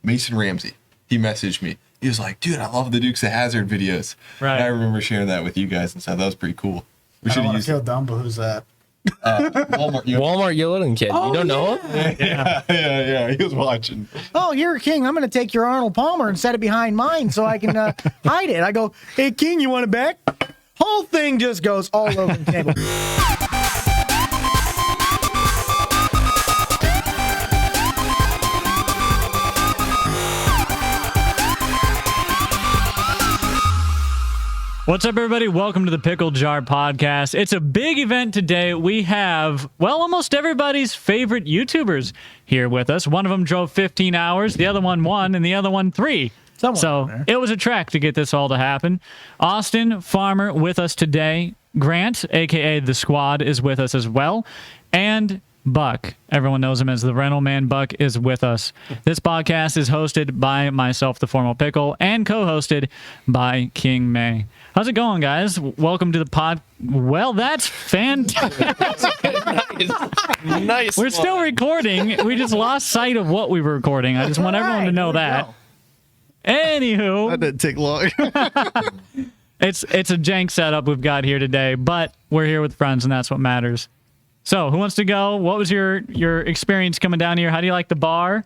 Mason Ramsey. He messaged me. He was like, dude, I love the Dukes of Hazzard videos. Right. And I remember sharing that with you guys and stuff. That was pretty cool. We I should don't have want used to feel dumb, but who's that? Walmart. Walmart Yodeling kid. You don't know him? Yeah. He was watching. Oh, you're a king. I'm going to take your Arnold Palmer and set it behind mine so I can hide it. I go, hey, King, you want it back? Whole thing just goes all over the table. What's up, everybody? Welcome to the Pickle Jar Podcast. It's a big event today. We have, well, almost everybody's favorite YouTubers here with us. One of them drove 15 hours, the other one 1, and the other one 3. So it was a trek to get this all to happen. Austin Farmer with us today. Grant, a.k.a. The Squad, is with us as well. And Buck, everyone knows him as the rental man. Buck is with us. This podcast is hosted by myself, the Formal Pickle, and co-hosted by King May. How's it going, guys? Welcome to the pod. Well, that's fantastic. Nice. We're still recording. We just lost sight of what we were recording. I just want everyone to know that. Anywho, That didn't take long. it's a jank setup we've got here today, but we're here with friends, and that's what matters. So, who wants to go? What was your experience coming down here? How do you like the bar?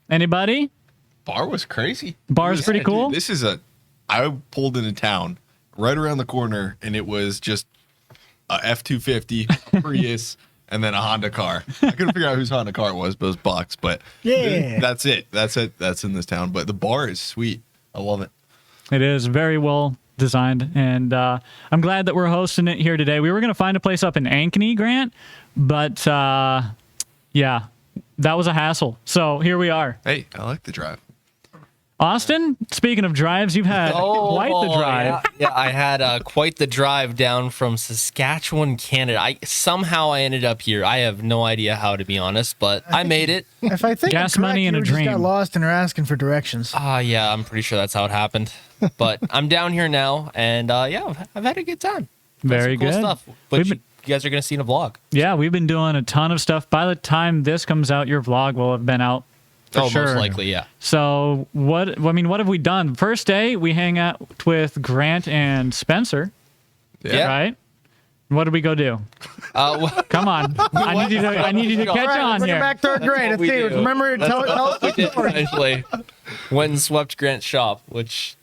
Anybody? Bar was crazy. Bar's pretty cool. Dude, I pulled into town right around the corner, and it was just a F-250, Prius, and then a Honda car. I couldn't figure out whose Honda car it was, but it was Bucks. But Yeah. that's it. That's in this town. But the bar is sweet. I love it. It is very well designed, and I'm glad that we're hosting it here today. We were going to find a place up in Ankeny, Grant, but yeah, that was a hassle. So here we are. Hey, I like the drive. Austin, speaking of drives, you've had quite the drive. Yeah, I had quite the drive down from Saskatchewan, Canada. I ended up here. I have no idea how, to be honest, but I made it. If I think Gas I'm correct, money and you a just got dream. lost and are asking for directions. Yeah, I'm pretty sure that's how it happened. But I'm down here now, and yeah, I've had a good time. Very Some cool good. stuff. But We've you been- guys are going to see in a vlog. Yeah, we've been doing a ton of stuff. By the time this comes out, your vlog will have been out for sure. Most likely, yeah. So what have we done? First day, we hang out with Grant and Spencer, Yeah. right? What did we go do? Well, Come on. I need you to catch on Bring it here. back third grade. Let's we see. do. Remember, tell us we the did story. essentially went and swept Grant's shop, which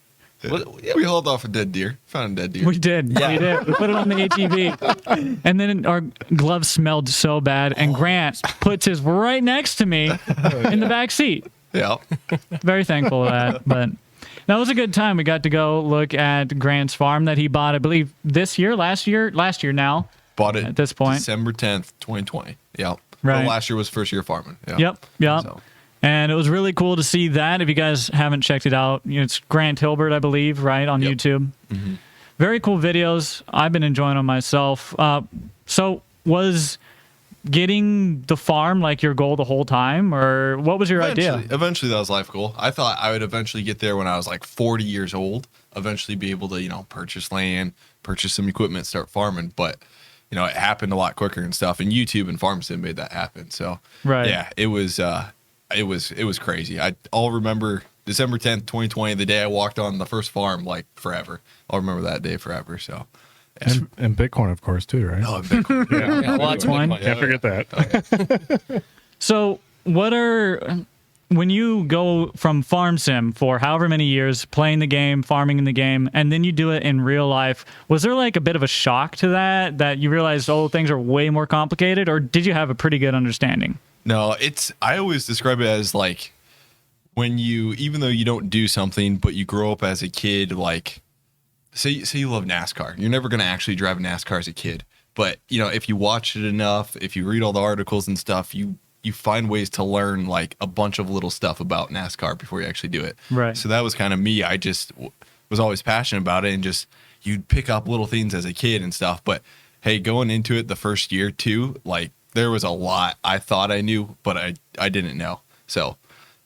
We hauled off a dead deer. Found a dead deer. We did. Yeah. We did. We put it on the ATV. And then our gloves smelled so bad, and Grant puts his right next to me in the back seat. Yeah. Very thankful for that. But that was a good time. We got to go look at Grant's farm that he bought, I believe, last year now. Bought it At this point. December 10th, 2020. Yep. Right. Well, last year was first year farming. Yep. So, And it was really cool to see that. If you guys haven't checked it out, it's Grant Hilbert, I believe, right, on YouTube. Mm-hmm. Very cool videos. I've been enjoying them myself. So was getting the farm like your goal the whole time, or what was your idea? Eventually, that was life goal. I thought I would eventually get there when I was like 40 years old. Eventually, be able to purchase land, purchase some equipment, start farming. But it happened a lot quicker and stuff. And YouTube and FarmSim made that happen. So Right. yeah, it was crazy. I'll remember December 10th, 2020, the day I walked on the first farm, like forever. I'll remember that day forever. So. Yeah. And Bitcoin, of course, too, right? Oh, Bitcoin. yeah, lots of Bitcoin. Bitcoin. Can't forget that. So when you go from farm sim for however many years, playing the game, farming in the game, and then you do it in real life, was there like a bit of a shock to that you realized, things are way more complicated, or did you have a pretty good understanding? No, I always describe it as like when even though you don't do something, but you grow up as a kid, like say you love NASCAR. You're never going to actually drive a NASCAR as a kid. But, if you watch it enough, if you read all the articles and stuff, you find ways to learn like a bunch of little stuff about NASCAR before you actually do it. Right. So that was kind of me. I just was always passionate about it, and just you'd pick up little things as a kid and stuff. But hey, going into it the first year too, like there was a lot I thought I knew, but I didn't know. So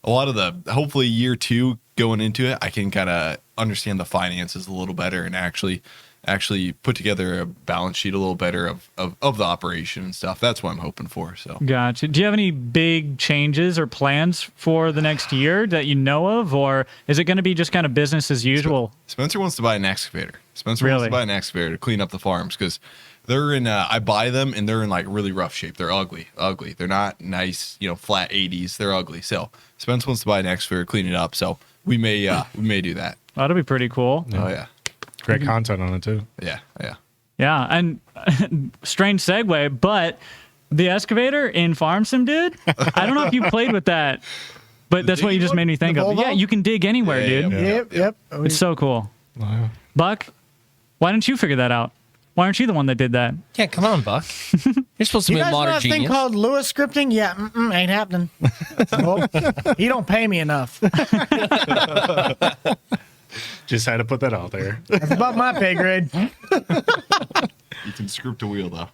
a lot of hopefully year 2 going into it, I can kind of understand the finances a little better and actually actually put together a balance sheet a little better of the operation and stuff. That's what I'm hoping for. So Gotcha. Do you have any big changes or plans for the next year that you know of, or is it going to be just kind of business as usual? Spencer wants to buy an excavator. Spencer wants Really? to buy an excavator to clean up the farms because they're in. I buy them and they're in like really rough shape. They're ugly. They're not nice, flat 80s. They're ugly. So Spencer wants to buy an excavator, clean it up. So we may do that. That'll be pretty cool. Oh yeah, Great content on it too. yeah. Yeah, and strange segue, but the excavator in Farm Sim, dude. I don't know if you played with that, but that's what you just made me think The of. Volvo? Yeah, you can dig anywhere, Yeah, dude. Yep. It's so cool. Wow. Buck, why didn't you figure that out? Why aren't you the one that did that? Yeah, come on, Buck. You're supposed to You be a guys know modern that thing genius. called Lewis scripting? Yeah, ain't happening. Nope. He don't pay me enough. Just had to put that out there. That's above my pay grade. You can script a wheel though.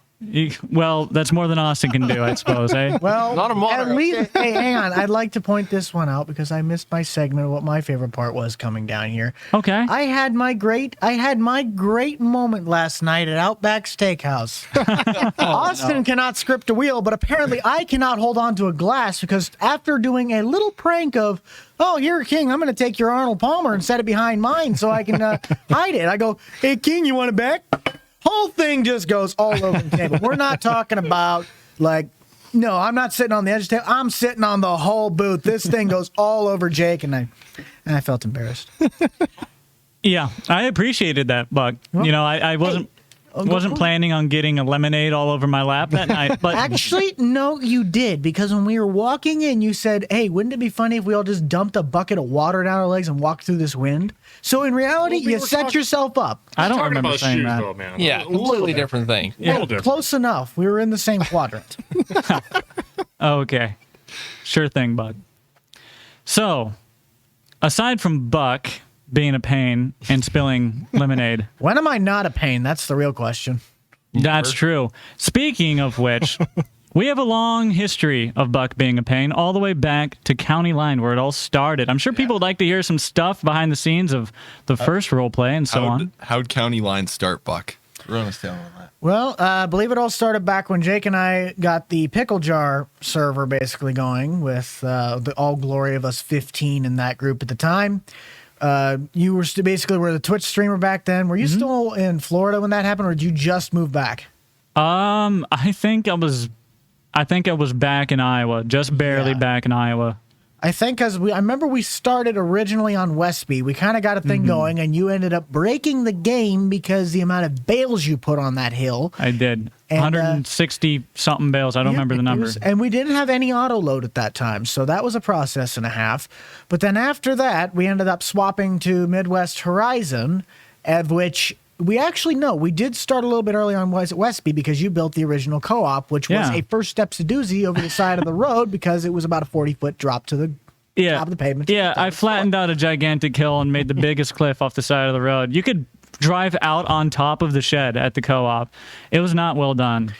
Well, that's more than Austin can do, I suppose, eh? Well, Not a modern, at least, hey, hang on. I'd like to point this one out because I missed my segment of what my favorite part was coming down here. Okay. I had my great moment last night at Outback Steakhouse. Austin cannot script a wheel, but apparently I cannot hold on to a glass because after doing a little prank of, oh, here, King, I'm going to take your Arnold Palmer and set it behind mine so I can hide it. I go, hey, King, you want it back? Whole thing just goes all over the table. We're not talking about no, I'm not sitting on the edge of the table. I'm sitting on the whole booth. This thing goes all over Jake, and I felt embarrassed. Yeah, I appreciated that, Buck. I wasn't planning on getting a lemonade all over my lap that night, but Actually, no, you did, because when we were walking in, you said, hey, wouldn't it be funny if we all just dumped a bucket of water down our legs and walked through this wind? So in reality, we you were set talking- yourself up. I don't Talking remember about saying shoes, that. though, man. Yeah, A little completely bit. different thing. A little different. Close enough. We were in the same quadrant. Okay. Sure thing, Buck. So, aside from Buck being a pain and spilling lemonade, When am I not a pain? That's the real question. that's true. Speaking of which, we have a long history of Buck being a pain, all the way back to County Line, where it all started. I'm sure people would like to hear some stuff behind the scenes of the first role play and so on. How'd County Line start, Buck? Run us down on that. Well, I believe it all started back when Jake and I got the Pickle Jar server basically going with the all glory of us 15 in that group at the time. You were basically were the Twitch streamer back then. Were you still in Florida when that happened, or did you just move back? I think I was back in Iowa, just barely Yeah. back in Iowa. I think because I remember we started originally on Westby. We kind of got a thing going, and you ended up breaking the game because the amount of bales you put on that hill. I did. And, 160 something bales. I don't remember the It number. was- and we didn't have any auto load at that time, so that was a process and a half. But then after that, we ended up swapping to Midwest Horizon, of which we actually we did start a little bit early on Westby because you built the original co-op, which was Yeah. a first steps to doozy over the side of the road because it was about a 40-foot drop to the top of the pavement. Yeah, I flattened out a gigantic hill and made the biggest cliff off the side of the road. You could drive out on top of the shed at the co-op. It was not well done.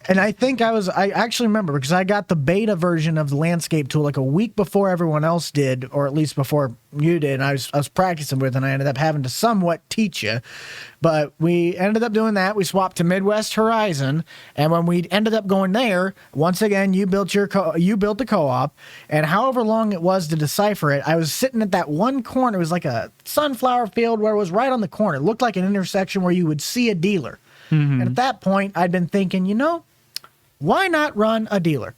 And I think I actually remember because I got the beta version of the landscape tool like a week before everyone else did, or at least before you did. And I was practicing with it, and I ended up having to somewhat teach you. But we ended up doing that. We swapped to Midwest Horizon, and when we ended up going there, once again, you built the co-op, and however long it was to decipher it, I was sitting at that one corner. It was like a sunflower field where it was right on the corner. It looked like an intersection where you would see a dealer. And at that point, I'd been thinking, why not run a dealer?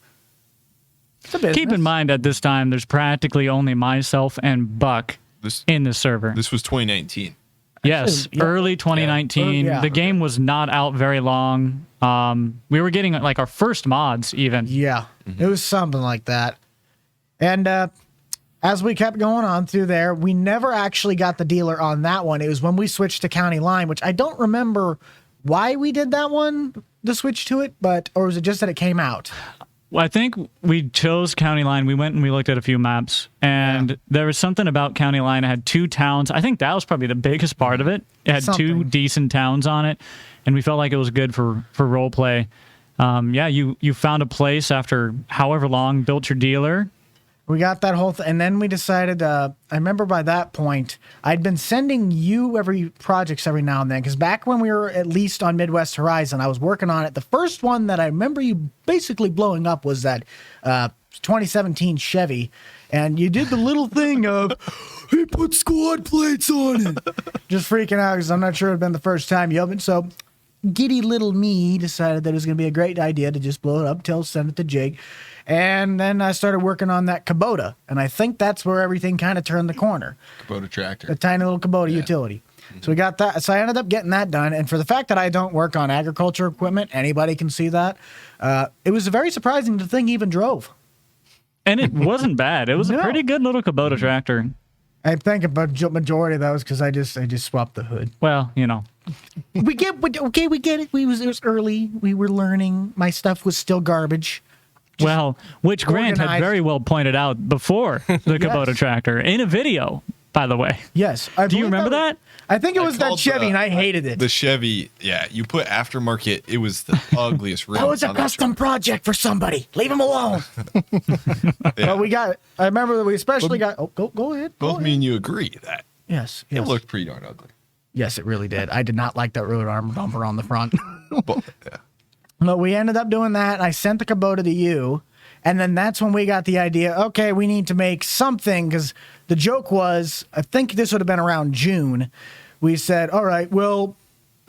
It's a business. Keep in mind at this time, there's practically only myself and Buck This in the server. this was 2019. Yes, yeah. early 2019. Yeah. The game was not out very long. We were getting like our first mods even. Yeah, it was something like that. And as we kept going on through there, we never actually got the dealer on that one. It was when we switched to County Line, which I don't remember why we did that one, the switch to it, or was it just that it came out? Well, I think we chose County Line. We went and we looked at a few maps, and there was something about County Line. It had 2 towns. I think that was probably the biggest part of it. It had 2 Something. decent towns on it, and we felt like it was good for role play. You found a place after however long, built your dealer. We got that whole thing, and then we decided. I remember by that point, I'd been sending you projects every now and then, because back when we were at least on Midwest Horizon, I was working on it. The first one that I remember you basically blowing up was that 2017 Chevy, and you did the little thing of, he put squad plates on it, just freaking out because I'm not sure it had been the first time you opened. So giddy little me decided that it was going to be a great idea to just blow it up, send it to Jake. And then I started working on that Kubota, and I think that's where everything kind of turned the corner. Kubota tractor. The tiny little Kubota utility. Mm-hmm. So we got that. So I ended up getting that done. And for the fact that I don't work on agriculture equipment, anybody can see that. It was very surprising the thing even drove. And it wasn't bad. It was a pretty good little Kubota tractor. I think a majority of those because I just swapped the hood. Well, you know. we get it. It was early. We were learning. My stuff was still garbage. Well, which Grant had organized. very well pointed out before the Kubota tractor in a video, by the way. Yes. Do you remember that? I think it was that called Chevy, and I hated it. The Chevy, yeah, you put aftermarket. It was the ugliest rim. That was a on that custom project for somebody. Leave him alone. But we got. I remember that we especially got. Oh, go ahead. Both me and you agree that Yes. it looked pretty darn ugly. Yes, it really did. I did not like that road armor bumper on the front. But, yeah. But we ended up doing that. I sent the Kubota to you. And then that's when we got the idea, okay, we need to make something. Because the joke was, I think this would have been around June. We said, all right, well,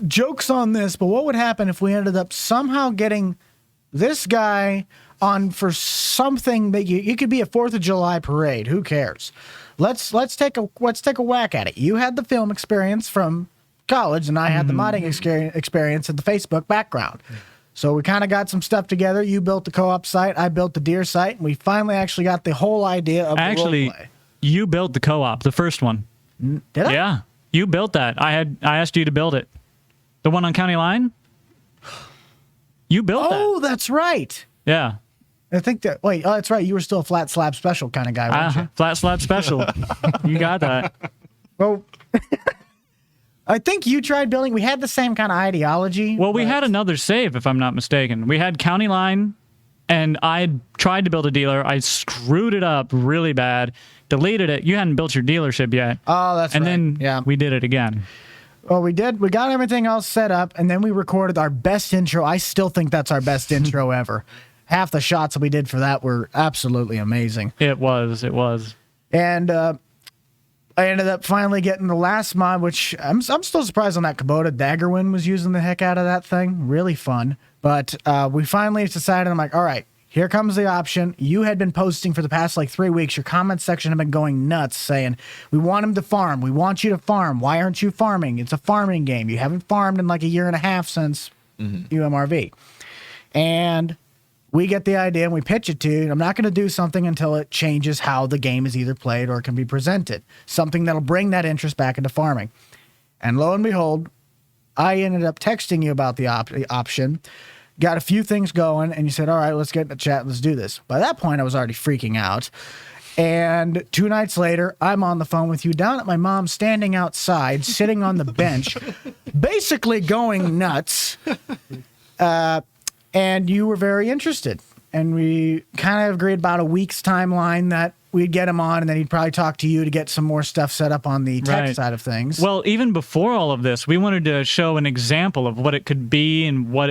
joke's on this. But what would happen if we ended up somehow getting this guy on for something that you could be a 4th of July parade. Who cares? Let's take a whack at it. You had the film experience from college, and I had the modding experience at the Facebook background. So we kind of got some stuff together. You built the co-op site. I built the deer site. And we finally actually got the whole idea of the roleplay. You built the co-op, the first one. Did I? Yeah, you built that. I asked you to build it. The one on County Line? You built that. Oh, that's right. Yeah. I think that. Wait, oh, that's right. You were still a flat slab special kind of guy, weren't you? Flat slab special. You got that. Well, I think you tried building. We had the same kind of ideology. Well, we had another save, if I'm not mistaken. We had County Line, and I tried to build a dealer. I screwed it up really bad, deleted it. You hadn't built your dealership yet. Oh, that's and right. And then yeah. we did it again. Well, we did. We got everything else set up, and then we recorded our best intro. I still think that's our best intro ever. Half the shots that we did for that were absolutely amazing. It was. And I ended up finally getting the last mod, which I'm still surprised on that Kubota. Daggerwind was using the heck out of that thing. Really fun. But we finally decided, I'm like, all right, here comes the option. You had been posting for the past 3 weeks. Your comment section had been going nuts saying, we want him to farm. We want you to farm. Why aren't you farming? It's a farming game. You haven't farmed in a year and a half since UMRV. And we get the idea and we pitch it to you. I'm not going to do something until it changes how the game is either played or can be presented. Something that'll bring that interest back into farming. And lo and behold, I ended up texting you about the option, got a few things going, and you said, all right, let's get in the chat. Let's do this. By that point, I was already freaking out. And 2 nights later, I'm on the phone with you down at my mom's, standing outside, sitting on the bench, basically going nuts. And you were very interested. And we kind of agreed about a week's timeline that we'd get him on, and then he'd probably talk to you to get some more stuff set up on the tech side of things. Well, even before all of this, we wanted to show an example of what it could be and what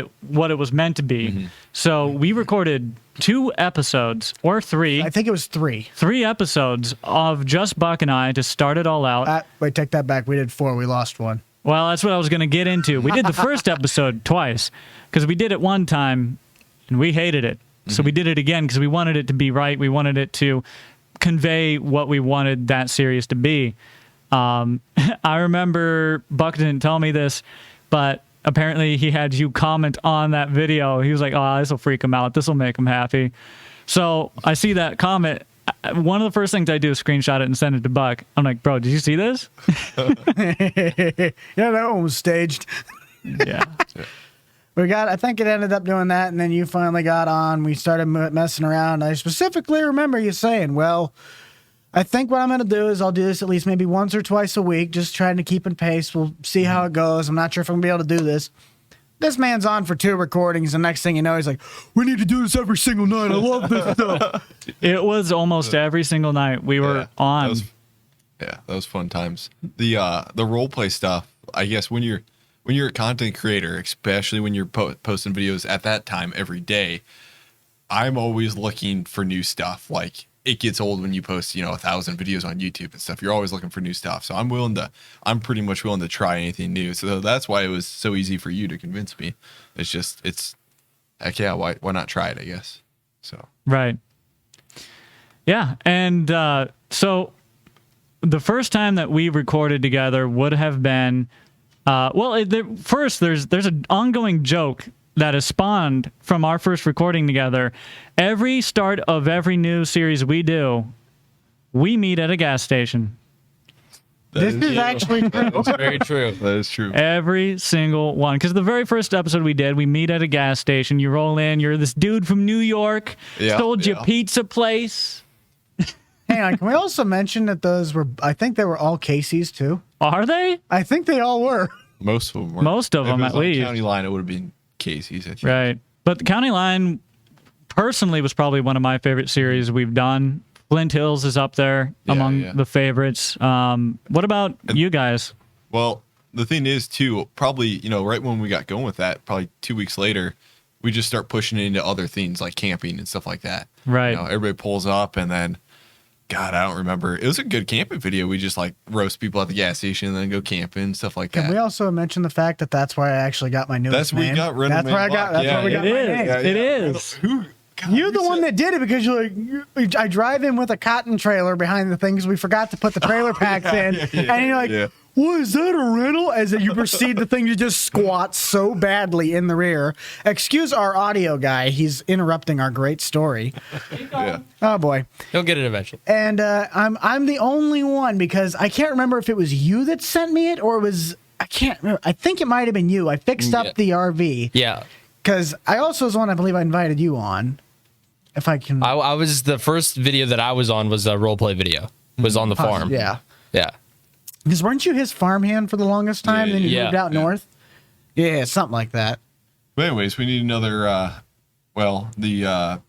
it was meant to be. So we recorded 2 episodes, or 3. I think it was 3. 3 episodes of just Buck and I to start it all out. Wait, take that back. We did 4. We lost 1. Well, that's what I was going to get into. We did the first episode twice because we did it one time and we hated it. So we did it again because we wanted it to be right. We wanted it to convey what we wanted that series to be. I remember Buck didn't tell me this, but apparently he had you comment on that video. He was like, oh, this will freak him out. This will make him happy. So I see that comment. One of the first things I do is screenshot it and send it to Buck. I'm like, bro, did you see this? Yeah, that one was staged. Yeah. I think it ended up doing that, and then you finally got on. We started messing around. I specifically remember you saying, well, I think what I'm going to do is I'll do this at least maybe once or twice a week, just trying to keep in pace. We'll see how it goes. I'm not sure if I'm going to be able to do this. This man's on for 2 recordings. The next thing you know, he's like, we need to do this every single night. I love this stuff. It was almost every single night we were on. That was fun times. The role play stuff, I guess when you're a content creator, especially when you're posting videos at that time every day, I'm always looking for new stuff. Like, it gets old when you post, 1,000 videos on YouTube and stuff. You're always looking for new stuff. So I'm pretty much willing to try anything new. So that's why it was so easy for you to convince me. It's heck yeah, why not try it, I guess. So Right. Yeah. And so the first time that we recorded together would have been, first there's an ongoing joke that has spawned from our first recording together. Every start of every new series we do, we meet at a gas station. This is actually true. That's very true. that is true. Every single one. Because the very first episode we did, we meet at a gas station. You roll in, you're this dude from New York, sold you pizza place. Hang on, can we also mention that I think they were all Casey's too? Are they? I think they all were. Most of them were. Most of If them, it was at on least. County Line, it would have been Casey's, I think. Right. But the County Line, personally, was probably one of my favorite series we've done. Flint Hills is up there among the favorites. What about you guys? Well, the thing is, too, probably, right when we got going with that, probably 2 weeks later, we just start pushing it into other things like camping and stuff like that. Right. Everybody pulls up, and then, God, I don't remember. It was a good camping video. We just roast people at the gas station and then go camping, stuff like that. Can we also mention the fact that that's where I actually got my newest That's where name? you got Randall That's where I Man got. Block. That's where we got my name. It is. Who? God, You're the who one said- that did it because you're like, I drive in with a cotton trailer behind the things. We forgot to put the trailer packs in. And you're like, what is that, a rental? As you proceed the thing to just squat so badly in the rear. Excuse our audio guy. He's interrupting our great story. Yeah. Oh, boy. You'll get it eventually. And I'm the only one because I can't remember if it was you that sent me it or it was, I can't remember. I think it might have been you. I fixed up the RV. Yeah. Because I also was one I believe I invited you on. If I can. I was the first video that I was on was a roleplay video. Was on the farm. Yeah. Yeah. Because weren't you his farmhand for the longest time? Yeah, Then you yeah, moved out north? Yeah, something like that. But anyways, we need another, the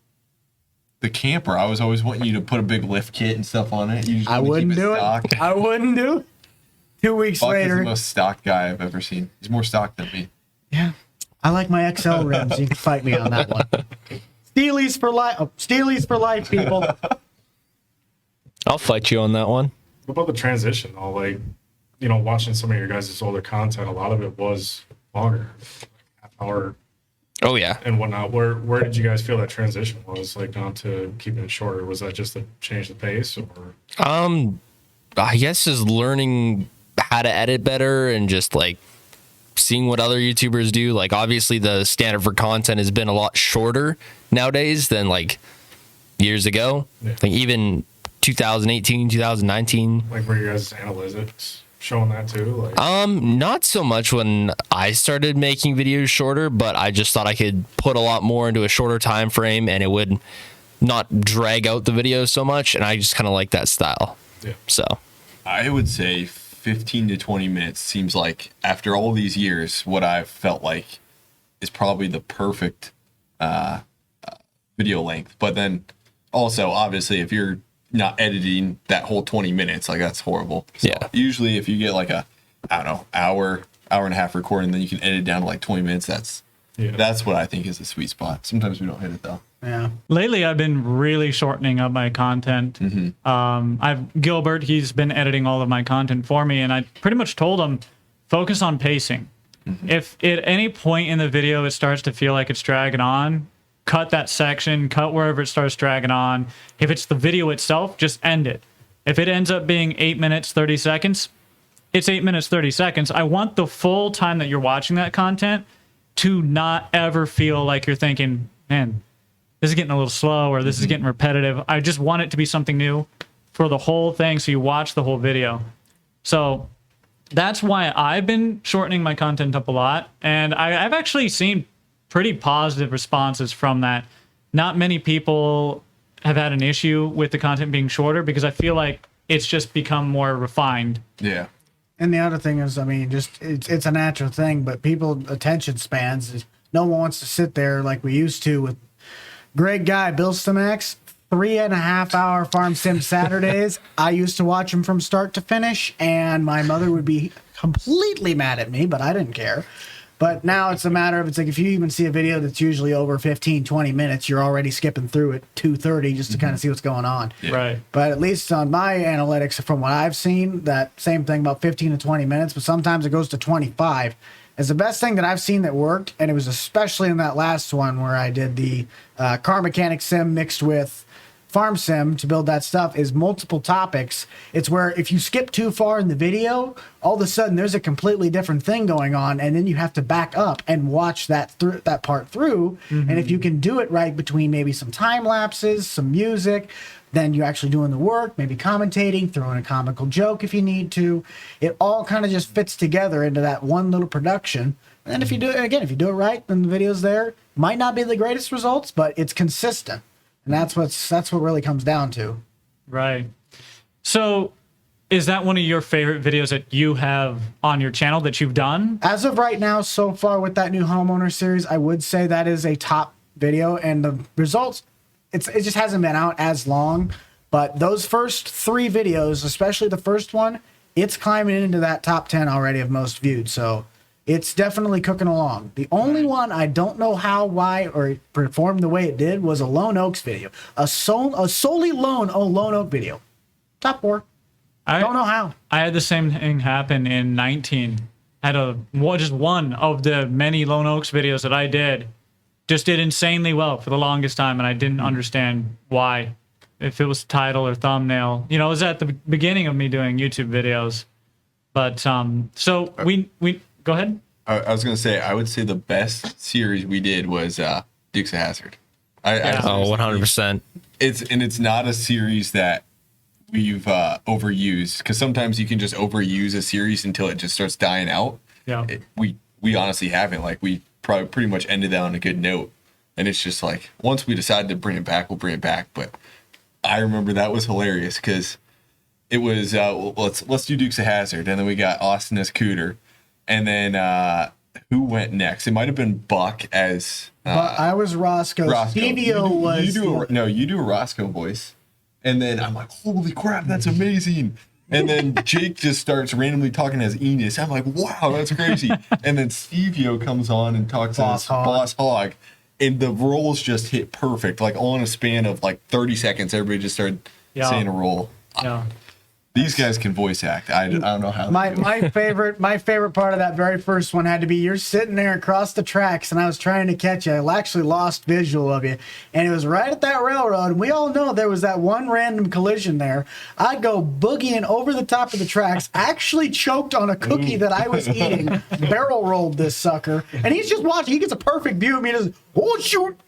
camper. I was always wanting you to put a big lift kit and stuff on it. You just I wanted to wouldn't keep do stock. it. I wouldn't do it. 2 weeks Buck is the later. most stocked guy I've ever seen. He's more stocked than me. Yeah. I like my XL rims. You can fight me on that one. Steelies for life. Oh, Steelies for life, people. I'll fight you on that one. What about the transition though? Like, watching some of your guys' older content, a lot of it was longer, like half hour Oh yeah. and whatnot. Where did you guys feel that transition was, like, down to keeping it shorter? Was that just to change the pace, or? I guess just learning how to edit better and just like seeing what other YouTubers do. Like, obviously the standard for content has been a lot shorter nowadays than like years ago. Yeah. Like even 2018, 2019. Like, were your guys' analytics showing that too? Like, Not so much when I started making videos shorter, but I just thought I could put a lot more into a shorter time frame and it would not drag out the video so much. And I just kind of like that style. yeah. So I would say 15 to 20 minutes seems like, after all these years, what I've felt like is probably the perfect video length. But then also, obviously, if you're not editing that whole 20 minutes, like, that's horrible. So Yeah. usually if you get like a, I don't know, hour and a half recording, then you can edit down to like 20 minutes. That's what I think is the sweet spot. Sometimes we don't hit it though. Yeah. Lately, I've been really shortening up my content. I've Gilbert. He's been editing all of my content for me, and I pretty much told him, focus on pacing. If at any point in the video it starts to feel like it's dragging on, cut that section, cut wherever it starts dragging on. If it's the video itself, just end it. If it ends up being 8 minutes, 30 seconds, it's 8 minutes, 30 seconds. I want the full time that you're watching that content to not ever feel like you're thinking, man, this is getting a little slow or this is getting repetitive. I just want it to be something new for the whole thing so you watch the whole video. So that's why I've been shortening my content up a lot. And I've actually seen pretty positive responses from that. Not many people have had an issue with the content being shorter because I feel like it's just become more refined. Yeah. And the other thing is, I mean, just it's a natural thing, but people attention spans is no one wants to sit there like we used to with great guy Bill Stimax, 3.5 hour farm sim Saturdays. I used to watch him from start to finish, and my mother would be completely mad at me, but I didn't care. But now it's a matter of, it's like if you even see a video that's usually over 15, 20 minutes, you're already skipping through at 2:30 just to kind of see what's going on. Yeah. Right. But at least on my analytics, from what I've seen, that same thing about 15 to 20 minutes, but sometimes it goes to 25. Is the best thing that I've seen that worked, and it was especially in that last one where I did the car mechanic sim mixed with farm sim to build that stuff, is multiple topics. It's where if you skip too far in the video, all of a sudden there's a completely different thing going on, and then you have to back up and watch that part through. And if you can do it right between maybe some time lapses, some music, then you're actually doing the work, maybe commentating, throwing a comical joke if you need to. It all kind of just fits together into that one little production. And then if you do it again, if you do it right, then the video's there. Might not be the greatest results, but it's consistent. And that's what really comes down to. Right. So is that one of your favorite videos that you have on your channel that you've done? As of right now, so far with that new homeowner series, I would say that is a top video, and the results, it just hasn't been out as long, but those first 3 videos, especially the first one, it's climbing into that top 10 already of most viewed. So it's definitely cooking along. The only one I don't know how, why, or it performed the way it did was a Lone Oaks video. A solely Lone Oak video. Top 4. I don't know how. I had the same thing happen in 19. Had just one of the many Lone Oaks videos that I did. Just did insanely well for the longest time, and I didn't understand why. If it was title or thumbnail. You know, it was at the beginning of me doing YouTube videos. But, so we go ahead. I was gonna say, I would say the best series we did was Dukes of Hazzard. Yeah. Oh, 100%. It's not a series that we've overused, because sometimes you can just overuse a series until it just starts dying out. Yeah. We honestly haven't. Like, we probably pretty much ended that on a good note, and it's just like, once we decide to bring it back, we'll bring it back. But I remember that was hilarious because it was let's do Dukes of Hazzard, and then we got Austin as Cooter. And then who went next? It might have been Buck as. But I was Roscoe. Stevio was. You do a Roscoe voice, and then I'm like, holy crap, that's amazing. And then Jake just starts randomly talking as Enos. I'm like, wow, that's crazy. And then Stevio comes on and talks as Boss Hog, and the roles just hit perfect. Like all in a span of like 30 seconds, everybody just started saying a role. Yeah. These guys can voice act. I don't know how. My favorite part of that very first one had to be you're sitting there across the tracks, and I was trying to catch you. I actually lost visual of you, and it was right at that railroad. And we all know there was that one random collision there. I go boogieing over the top of the tracks, actually choked on a cookie that I was eating, barrel rolled this sucker, and he's just watching. He gets a perfect view of me. Just shoot.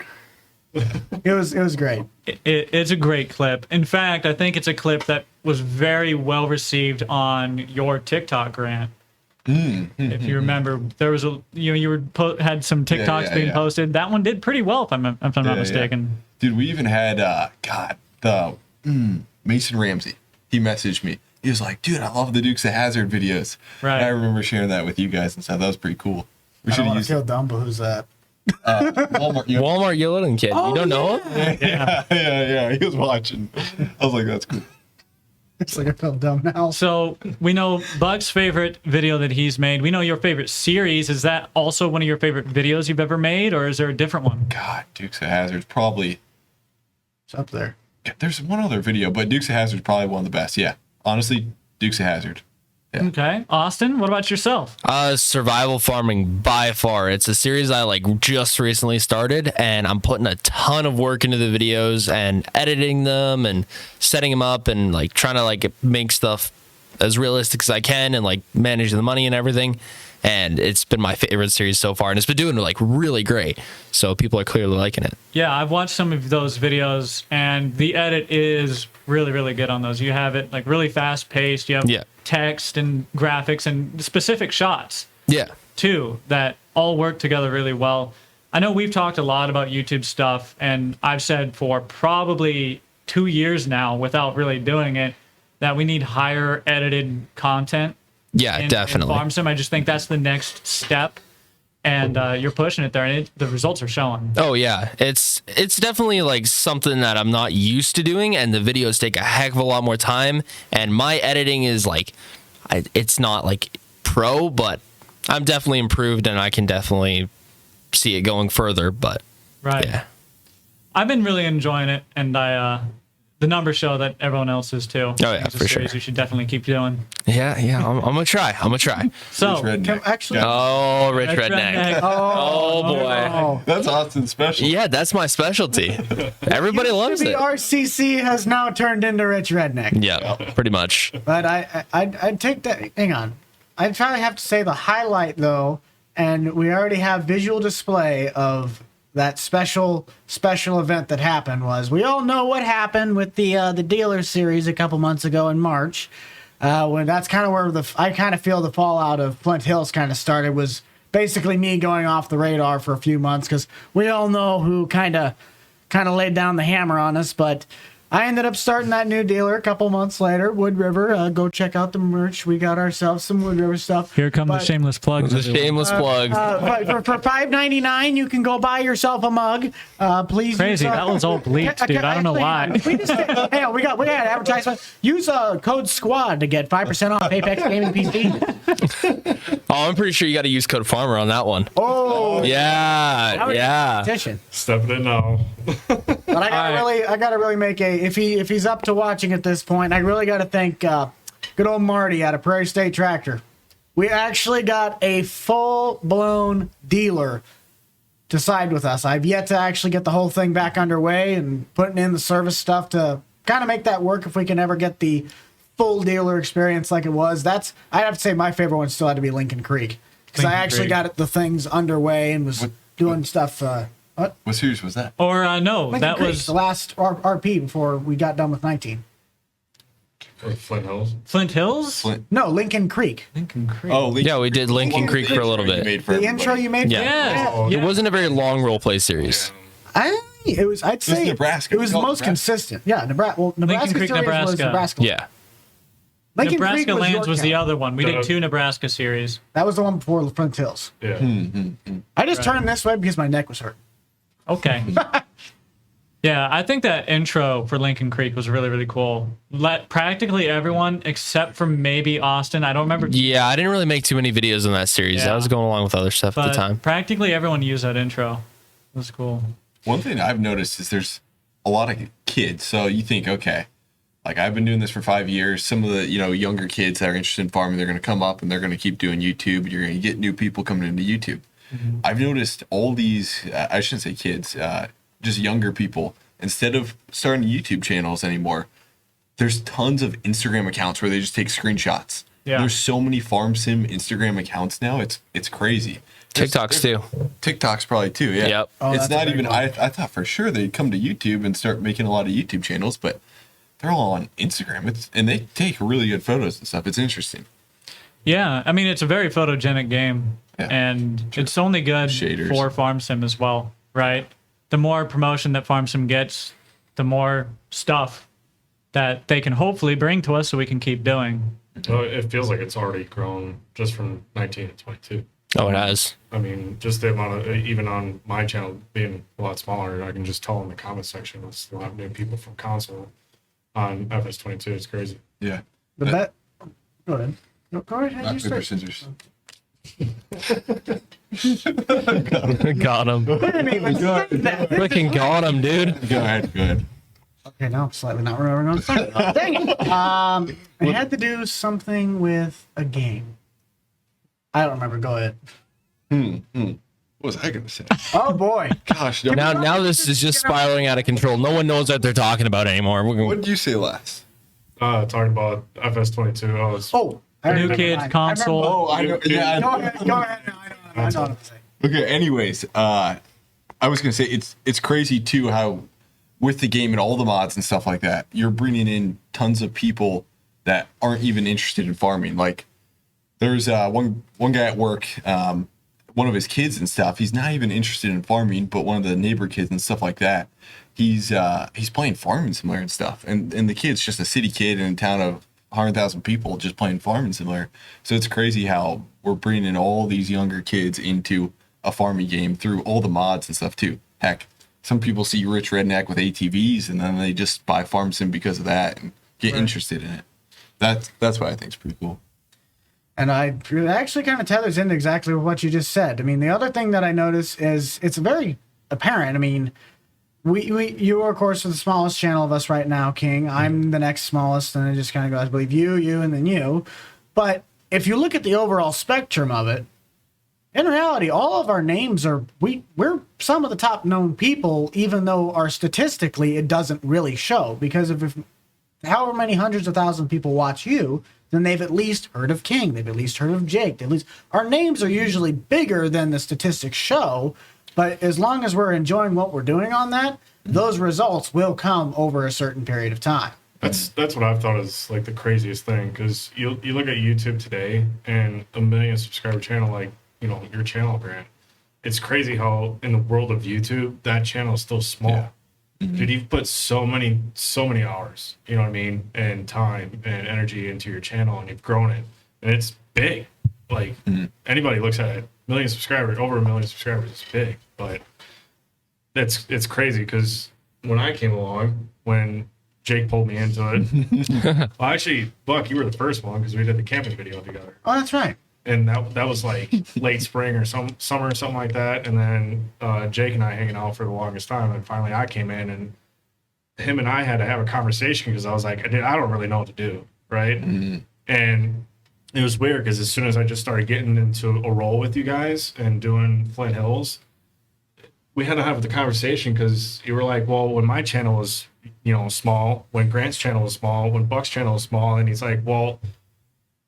It was great. It's a great clip. In fact, I think it's a clip that was very well received on your TikTok, Grant. If you remember, there was had some TikToks being posted. That one did pretty well, if I'm not mistaken. Dude, we even had Mason Ramsey. He messaged me. He was like, "Dude, I love the Dukes of Hazzard videos." Right. And I remember sharing that with you guys and stuff. That was pretty cool. We should have used kill Dumbo. Who's that? Walmart Yodeling Kid. You don't know him? Yeah. He was watching. I was like, that's cool. It's like I felt dumb now. So we know Buck's favorite video that he's made. We know your favorite series. Is that also one of your favorite videos you've ever made, or is there a different one? God, Dukes of Hazzard's probably. It's up there. There's one other video, but Dukes of Hazzard's probably one of the best. Yeah, honestly, Dukes of Hazzard. Yeah. Okay, Austin, what about yourself? Survival farming by far. It's a series I just recently started, and I'm putting a ton of work into the videos and editing them and setting them up and trying to make stuff as realistic as I can and manage the money and everything. And it's been my favorite series so far, and it's been doing really great. So people are clearly liking it. Yeah, I've watched some of those videos, and the edit is really, really good on those. You have it really fast paced. You have text and graphics and specific shots. Yeah. Too, that all work together really well. I know we've talked a lot about YouTube stuff, and I've said for probably 2 years now, without really doing it, that we need higher edited content. Yeah, in definitely. farm sim. I just think that's the next step, and you're pushing it there, and the results are showing. Oh yeah, it's definitely like something that I'm not used to doing, and the videos take a heck of a lot more time, and my editing is like, it's not like pro, but I'm definitely improved, and I can definitely see it going further. But Right. yeah, I've been really enjoying it, and the numbers show that everyone else is too. Oh, yeah, It's a for sure. series you should definitely keep doing. yeah. I'm gonna try. So, Redneck. Actually, Oh, rich Rich redneck. Redneck. Oh boy. oh. That's Austin's special. Yeah, that's my specialty. Everybody loves The it. RCC has now turned into Rich Redneck. Yeah, pretty much. But I'd take that. Hang on. I'd probably have to say the highlight though, and we already have visual display of that special event that happened. Was we all know what happened with the dealer series a couple months ago in March. When that's kind of where I kind of feel the fallout of Flint Hills kind of started, was basically me going off the radar for a few months, because we all know who kind of laid down the hammer on us. But I ended up starting that new dealer a couple months later, Wood River. Go check out the merch. We got ourselves some Wood River stuff. here come the But- shameless plugs. The everyone. shameless plug. But for $5.99, you can go buy yourself a mug. Please. Crazy. use, that was all bleeped, dude. I don't know why. We just, hey, we got advertisement. Use code SQUAD to get 5% off Apex Gaming PC. Oh, I'm pretty sure you got to use code farmer on that one. Oh, Yeah. competition. Step it in now. But I gotta really make if he's up to watching at this point, I really gotta thank good old Marty out of Prairie State Tractor. We actually got a full-blown dealer to side with us. I've yet to actually get the whole thing back underway and putting in the service stuff to kind of make that work if we can ever get the full dealer experience like it was. I'd have to say my favorite one still had to be Lincoln Creek, because I Lincoln actually Creek. got the things underway and was doing stuff. What? What series was that? Or no, Lincoln that Creek, was the last RP before we got done with 19. Or Flint Hills. Flint Hills. Flint. No, Lincoln Creek. Lincoln Creek. Oh, Yeah, we did Lincoln Creek for a little You bit. made for The everybody. intro you made. Yeah. Yeah. It wasn't a very long roleplay series. It was. I'd say Nebraska. It was the We called most Nebraska. consistent. Yeah, Nebraska. Well, Nebraska Creek, series was Nebraska. Nebraska. Yeah. Lincoln Nebraska Creek was Lands was the Yorktown. other one. We did 2 Nebraska series. That was the one before Flint Hills. Yeah. I just turned this way because my neck was hurt. Okay. Yeah, I think that intro for Lincoln Creek was really, really cool. Let practically everyone, except for maybe Austin, I don't remember, Yeah, I didn't really make too many videos in that series. Yeah. I was going along with other stuff at but the time. practically everyone used that intro. It was cool. One thing I've noticed is there's a lot of kids. So you think, okay, like I've been doing this for 5 years. Some of the younger kids that are interested in farming, they're going to come up and they're going to keep doing YouTube. You're going to get new people coming into YouTube. I've noticed all these. I shouldn't say kids, just younger people. Instead of starting YouTube channels anymore, there's tons of Instagram accounts where they just take screenshots. Yeah. There's so many farm sim Instagram accounts now. It's crazy. TikToks too. TikTok's probably too. Yeah. Yep. Oh, It's that's not very even. cool. I thought for sure they'd come to YouTube and start making a lot of YouTube channels, but they're all on Instagram. And they take really good photos and stuff. It's interesting. Yeah, I mean, it's a very photogenic game, Yeah, and it's only good Shaders. for Farm Sim as well, right? The more promotion that Farm Sim gets, the more stuff that they can hopefully bring to us so we can keep doing. Well, it feels like it's already grown just from 19 to 22. Oh, it has. I mean, just the amount of, even on my channel being a lot smaller, I can just tell in the comment section, it's a lot of new people from console on FS22. It's crazy. Yeah. The bet. Go ahead. No, go ahead. Rock, You paper, start. scissors. Got him. Freaking got him, dude. Go ahead. Go ahead. Okay, now I'm slightly not remembering what I'm talking about. Dang it. I had to do something with a game. I don't remember. Go ahead. What was I going to say? Oh boy. Gosh. No, Now this is just spiraling out of control. No one knows what they're talking about anymore. what did you say last? Talking about FS22. Oh, it's, Oh. I New remember kids mine. console. Oh, I know. Yeah. Go ahead. Go ahead. No, I know what I'm saying. Okay. Anyways, I was gonna say it's crazy too how with the game and all the mods and stuff like that, you're bringing in tons of people that aren't even interested in farming. Like there's one guy at work, one of his kids and stuff. He's not even interested in farming, but one of the neighbor kids and stuff like that, he's playing farming simulator and stuff. And the kid's just a city kid in a town of 100,000 people just playing Farming Simulator. So it's crazy how we're bringing all these younger kids into a farming game through all the mods and stuff too. Heck, some people see Rich Redneck with ATVs and then they just buy Farm Sim because of that and get interested in it. That's what I think is pretty cool. And it actually kind of tethers into exactly what you just said. I mean, the other thing that I notice is it's very apparent. I mean, you are, of course, the smallest channel of us right now, King. I'm the next smallest, and it just kind of goes, I believe you, and then you. But if you look at the overall spectrum of it, in reality, all of our names we're some of the top known people, even though statistically it doesn't really show. Because if however many hundreds of thousands of people watch you, then they've at least heard of King. They've at least heard of Jake. At least our names are usually bigger than the statistics show. But as long as we're enjoying what we're doing on that, those results will come over a certain period of time. That's what I've thought is like the craziest thing, because you look at YouTube today and a 1 million subscriber channel like, you know, your channel, Grant. It's crazy how in the world of YouTube that channel is still small. Yeah. Dude, you've put so many hours, you know what I mean, and time and energy into your channel, and you've grown it, and it's big. Like anybody looks at it, 1 million subscribers, over 1 million subscribers is big, but it's crazy because when I came along, when Jake pulled me into it, well, actually, Buck, you were the first one because we did the camping video together. Oh, that's right. And that was like late spring or summer or something like that. And then Jake and I hanging out for the longest time. And finally I came in and him and I had to have a conversation because I was like, I don't really know what to do. Right. And it was weird because as soon as I just started getting into a role with you guys and doing Flint Hills, we had to have the conversation because you were like, well, when my channel was, you know, small, when Grant's channel was small, when Buck's channel was small, and he's like, well,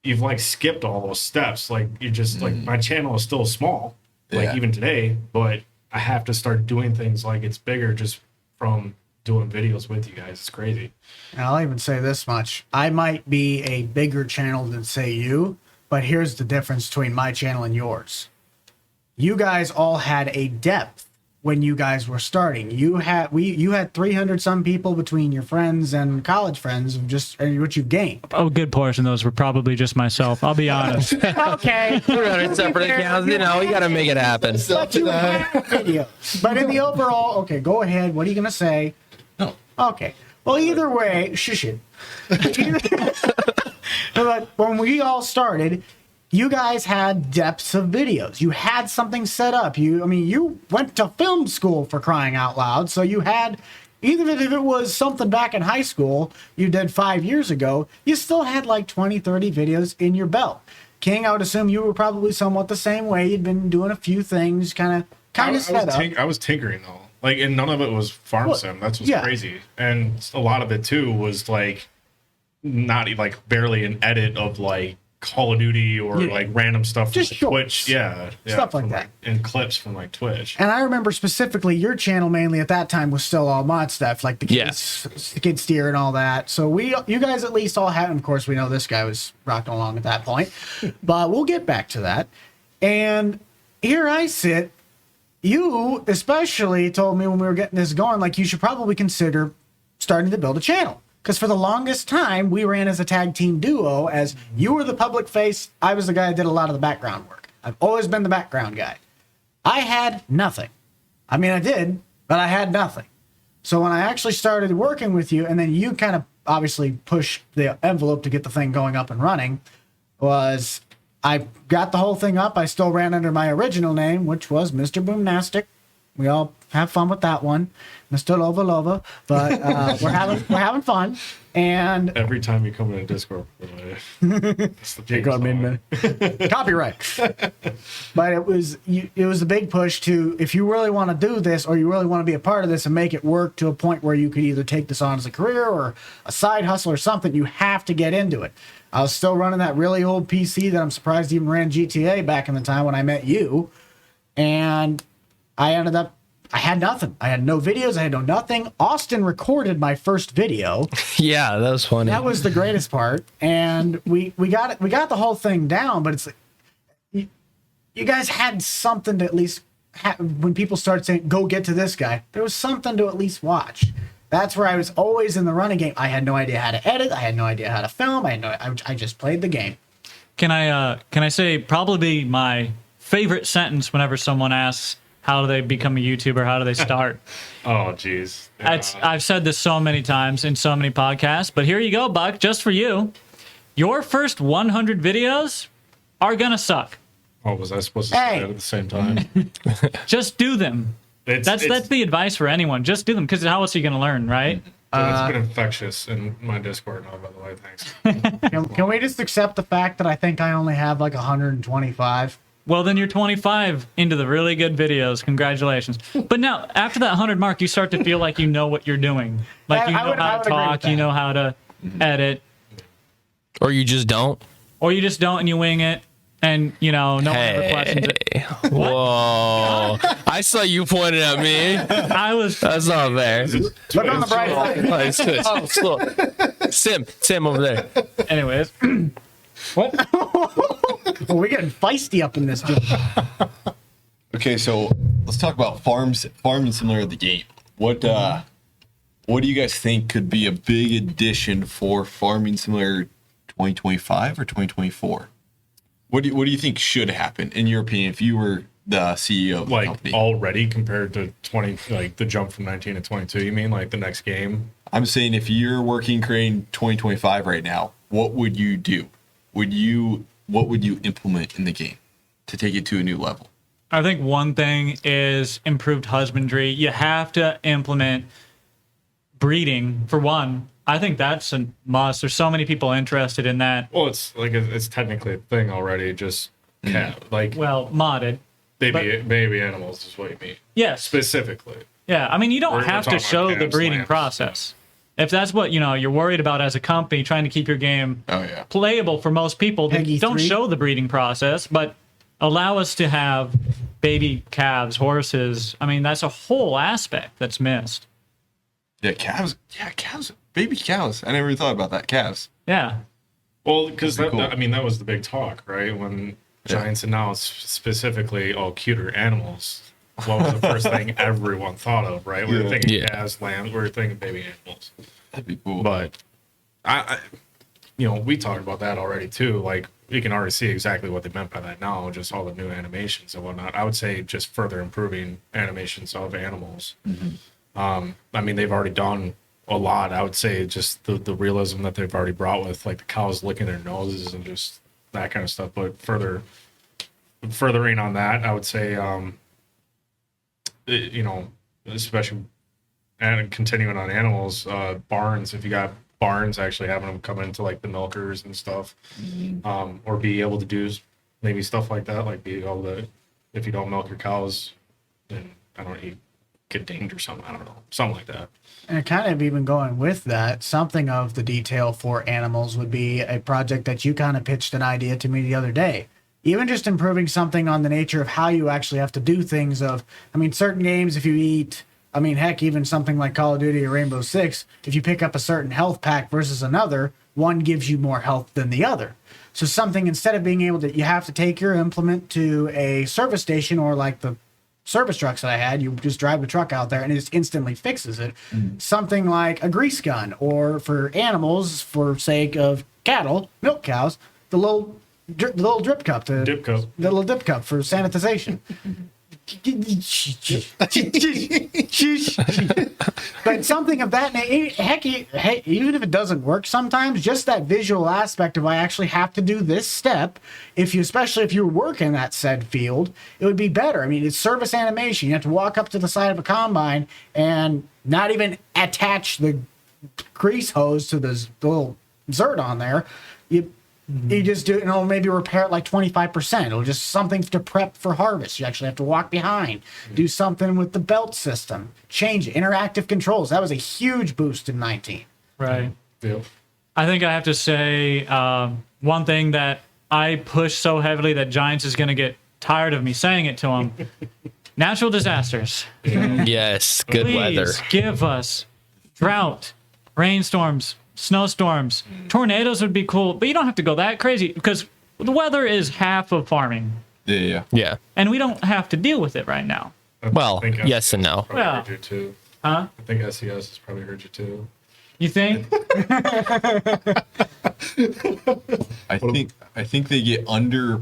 you've like skipped all those steps. Like you just like my channel is still small, like even today, but I have to start doing things like it's bigger just from doing videos with you guys. It's crazy. And I'll even say this much. I might be a bigger channel than say you, but here's the difference between my channel and yours. You guys all had a depth when you guys were starting. You had 300 some people between your friends and college friends of just what you've gained. Oh, a good portion of those were probably just myself. I'll be honest. Okay. 300 separate accounts, you know, we got to make it happen. But you have videos. But in the overall, okay, go ahead. What are you going to say? No. Okay. Well, either way, shush it. But when we all started, you guys had depths of videos. You had something set up. You went to film school, for crying out loud. So you had, even if it was something back in high school you did 5 years ago, you still had like 20, 30 videos in your belt. King, I would assume you were probably somewhat the same way. You'd been doing a few things, kind of set up. I was tinkering though. Like, and none of it was farm sim. That's what's crazy. And a lot of it too was like not like barely an edit of like Call of Duty or like random stuff from just Twitch. Stuff like that. And clips from like Twitch. And I remember specifically your channel mainly at that time was still all mod stuff, like the kid steer and all that. So you guys at least all had, and of course we know this guy was rocking along at that point, but we'll get back to that. And here I sit. You especially told me when we were getting this going, like you should probably consider starting to build a channel. Because for the longest time, we ran as a tag team duo, as you were the public face. I was the guy that did a lot of the background work. I've always been the background guy. I had nothing. I mean, I did, but I had nothing. So when I actually started working with you, and then you kind of obviously pushed the envelope to get the thing going up and running, was I got the whole thing up. I still ran under my original name, which was Mr. Boomnastic. We all have fun with that one, Mr. Lova Lova. But we're having fun. And every time you come in a Discord, it's the copyright. But it was a big push to, if you really want to do this or you really want to be a part of this and make it work to a point where you could either take this on as a career or a side hustle or something, you have to get into it. I was still running that really old PC that I'm surprised even ran GTA back in the time when I met you. And I had nothing. I had no videos. I had no nothing. Austin recorded my first video. Yeah, that was funny. That was the greatest part. And we got it. We got the whole thing down, but it's like, you guys had something to at least when people started saying, go get to this guy, there was something to at least watch. That's where I was always in the running game. I had no idea how to edit. I had no idea how to film. I just played the game. Can I say probably my favorite sentence whenever someone asks how do they become a YouTuber, how do they start? Oh, jeez. I've said this so many times in so many podcasts, but here you go, Buck, just for you. Your first 100 videos are gonna suck. Oh, was I supposed to say that at the same time? Just do them. That's the advice for anyone. Just do them, because how else are you gonna learn, right? It's been infectious in my Discord now, by the way. Thanks. Can we just accept the fact that I think I only have like 125? Well, then you're 25 into the really good videos. Congratulations. But now, after that 100 mark, you start to feel like you know what you're doing. Like you know how to talk, you know how to edit. Or you just don't. Or you just don't and you wing it. And, you know, no one ever questions it. Whoa. I saw you pointing at me. That's not fair. Look on the bright side. Oh, slow. Tim over there. Anyways. What? Well, we're getting feisty up in this joint. Okay, so let's talk about farms and similar to the game. What do you guys think could be a big addition for Farming Simulator 2025 or 2024? What do you think should happen in your opinion if you were the CEO of the company? Already compared to 20, like the jump from 19 to 22, you mean like the next game? I'm saying if you're working creating 2025 right now, what would you do? What would you implement in the game to take it to a new level? I think one thing is improved husbandry. You have to implement breeding for one. I think that's a must. There's so many people interested in that. Well, it's technically a thing already. Just Modded. Baby animals is what you mean. Yes. Specifically. Yeah. I mean, you don't have to show the breeding lambs, process. If that's what you're worried about as a company, trying to keep your game playable for most people, then don't show the breeding process, but allow us to have baby calves, horses. I mean, that's a whole aspect that's missed. Yeah, calves. Yeah, calves. Baby cows. I never even thought about that. Calves. Yeah. Well, because that was the big talk, right? When Giants announced specifically, cuter animals. What was the first thing everyone thought of, right? We were thinking calves, lambs. We were thinking baby animals. That'd be cool. But I we talked about that already too. Like we can already see exactly what they meant by that now, just all the new animations and whatnot. I would say just further improving animations of animals. Mm-hmm. I mean, they've already done a lot. I would say just the realism that they've already brought with like the cows licking their noses and just that kind of stuff. But furthering on that, I would say, especially and continuing on animals, barns. If you got barns, actually having them come into like the milkers and stuff, or be able to do maybe stuff like that, like be able to, if you don't milk your cows, then you get dinged or something. I don't know, something like that. And kind of even going with that, something of the detail for animals would be a project that you kind of pitched an idea to me the other day. Even just improving something on the nature of how you actually have to do things certain games, if you eat, heck, even something like Call of Duty or Rainbow Six, if you pick up a certain health pack versus another, one gives you more health than the other. So something, instead of being able to, you have to take your implement to a service station or like the service trucks that I had, you just drive the truck out there and it just instantly fixes it. Something like a grease gun, or for animals, for sake of cattle, milk cows, the little drip cup, the little dip cup for sanitization. But something of that nature, heck, even if it doesn't work sometimes, just that visual aspect of I actually have to do this step, especially if you work in that said field, it would be better. I mean, it's service animation. You have to walk up to the side of a combine and not even attach the grease hose to the little zert on there. You just do, maybe repair it like 25%. It'll just something to prep for harvest. You actually have to walk behind, do something with the belt system, change it. Interactive controls. That was a huge boost in 19. Right. Yeah. I think I have to say one thing that I push so heavily that Giants is going to get tired of me saying it to them. Natural disasters. Yes, good Please weather. Give us drought, rainstorms, snowstorms, tornadoes would be cool, but you don't have to go that crazy because the weather is half of farming. Yeah. And we don't have to deal with it right now. Well, yes and no. Well, Huh? I think SES has probably heard you too. You think? I think they get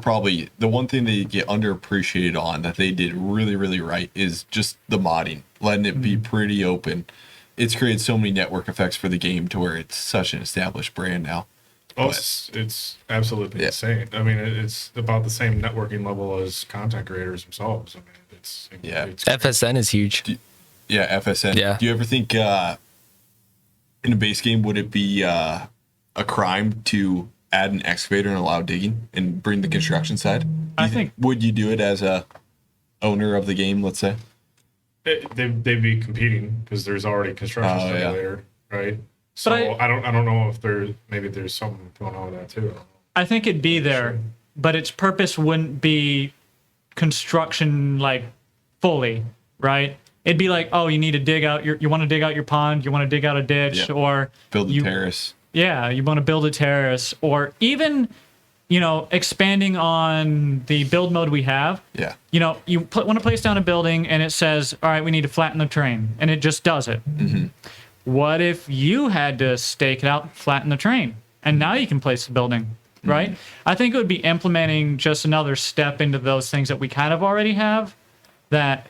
probably the one thing they get underappreciated on that they did really, really right is just the modding, letting it be pretty open. It's created so many network effects for the game to where it's such an established brand now. Oh, But- it's absolutely Yeah. insane. I mean, it's about the same networking level as content creators themselves. I mean, it's FSN is huge. Yeah, FSN. Yeah. Do you ever think in a base game would it be a crime to add an excavator and allow digging and bring the construction side? I think- would you do it as a owner of the game? Let's say. they'd be competing because there's already construction Oh, yeah. simulator, right? So But I don't know if there's something going on with that too. I think it'd be there, but its purpose wouldn't be construction like fully, right? It'd be like, oh, you need to dig out you want to dig out your pond, you want to dig out a ditch, Yeah. or Build a you, terrace. Yeah, you want to build a terrace, or even, expanding on the build mode we have. Yeah. You want to place down a building and it says, all right, we need to flatten the terrain, and it just does it. Mm-hmm. What if you had to stake it out, flatten the terrain, and now you can place the building, right? I think it would be implementing just another step into those things that we kind of already have that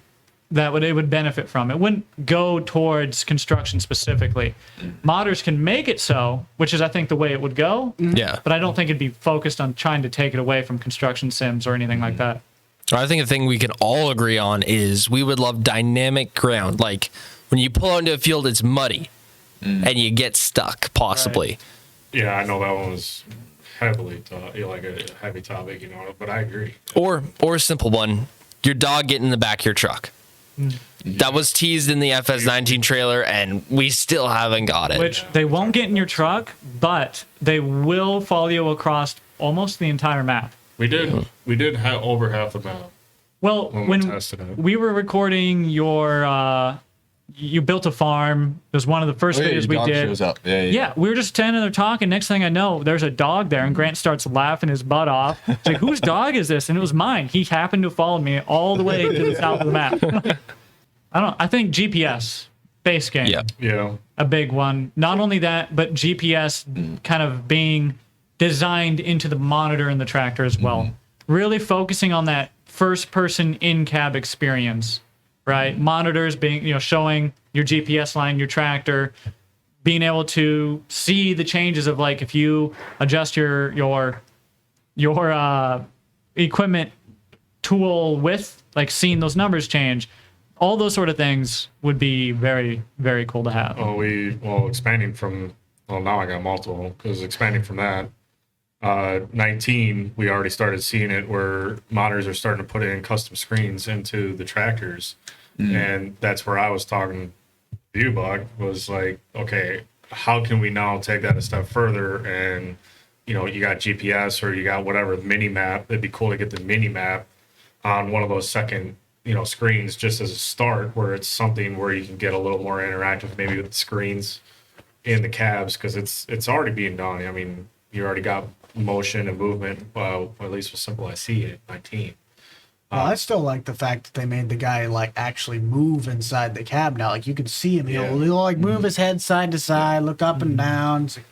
it would benefit from. It wouldn't go towards construction specifically. Modders can make it so, which is I think the way it would go. Yeah. But I don't think it'd be focused on trying to take it away from construction sims or anything like that. I think the thing we can all agree on is we would love dynamic ground. Like when you pull into a field, it's muddy and you get stuck, possibly. Yeah, I know that one was heavily like a heavy topic, but I agree. Or a simple one, your dog getting in the back of your truck. That was teased in the FS19 trailer, and we still haven't got it. Which they won't get in your truck, but they will follow you across almost the entire map. We did have over half the map. Well, When we when tested it. we were recording your, you built a farm. It was one of the first Oh, yeah, videos your we dog did. shows up. Yeah. Yeah, we were just standing there talking. Next thing I know, there's a dog there, and Grant starts laughing his butt off. It's like, whose dog is this? And it was mine. He happened to follow me all the way to the south of the map. I think GPS, base game. Yeah. Yeah. A big one. Not only that, but GPS kind of being designed into the monitor and the tractor as well. Really focusing on that first person in-cab experience, right? Monitors being, showing your GPS line, your tractor, being able to see the changes of like if you adjust your equipment tool width, like seeing those numbers change. All those sort of things would be very, very cool to have. Expanding from, now I got multiple, because expanding from that, 19, we already started seeing it where modders are starting to put in custom screens into the tractors. And that's where I was talking to you, Buck, was like, okay, how can we now take that a step further? And, you got GPS or you got whatever, mini map. It'd be cool to get the mini map on one of those second screens just as a start, where it's something where you can get a little more interactive maybe with the screens in the cabs, because it's already being done. I mean, you already got motion and movement, at least with Simple IC at 19. Well, I still like the fact that they made the guy like actually move inside the cab now. Like you could see him. He'll like move his head side to side, look up and down. It's like,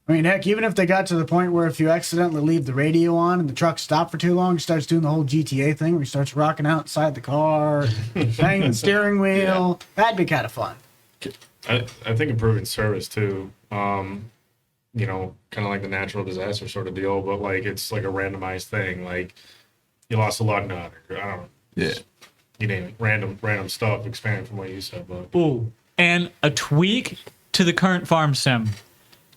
I mean, heck, even if they got to the point where if you accidentally leave the radio on and the truck stopped for too long, he starts doing the whole GTA thing where he starts rocking out inside the car, banging the steering wheel. That'd be kind of fun. I think improving service too. Kind of like the natural disaster sort of deal, but like it's like a randomized thing. Like you lost a lug nut, or I don't know. Yeah. You name it, random stuff. Expanding from what you said, but Ooh, and a tweak to the current farm sim.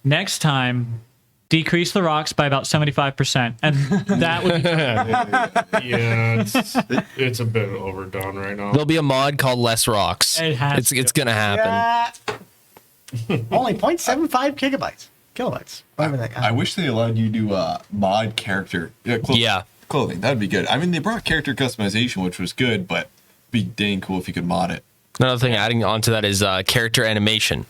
Next time, decrease the rocks by about 75%, and that would be yeah, it's a bit overdone right now. There'll be a mod called Less Rocks. It's gonna happen. Yeah. Only 0.75 kilobytes. Whatever that. I wish they allowed you to mod character. Clothing. That'd be good. I mean, they brought character customization, which was good, but it'd be dang cool if you could mod it. Another thing adding on to that is character animation.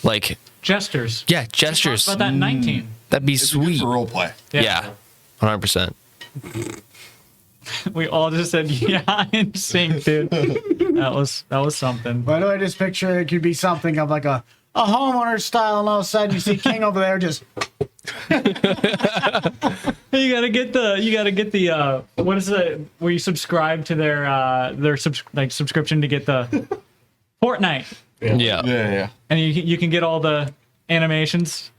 Like, gestures. yeah, gestures. About that in 19. That'd be It's good sweet. for role play. Yeah, 100%. We all just said yeah in sync, dude. That was something. Why do I just picture it could be something of like a homeowner style, and all of a sudden you see King over there just You gotta get the what is it where you subscribe to their subscription to get the Fortnite, Yeah. and you can get all the animations.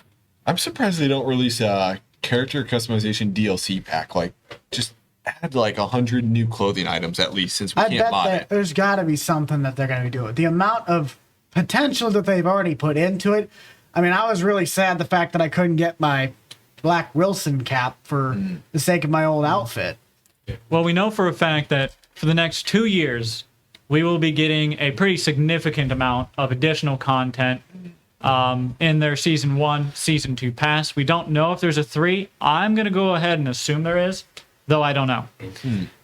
I'm surprised they don't release a character customization DLC pack. Like, just add like 100 new clothing items at least, since we I can't bet mod that it. there's got to be something that they're going to be doing. The amount of potential that they've already put into it. I mean, I was really sad the fact that I couldn't get my Black Wilson cap for the sake of my old outfit. Well, we know for a fact that for the next 2 years, we will be getting a pretty significant amount of additional content in their Season 1, Season 2 pass. We don't know if there's a 3. I'm going to go ahead and assume there is, though I don't know.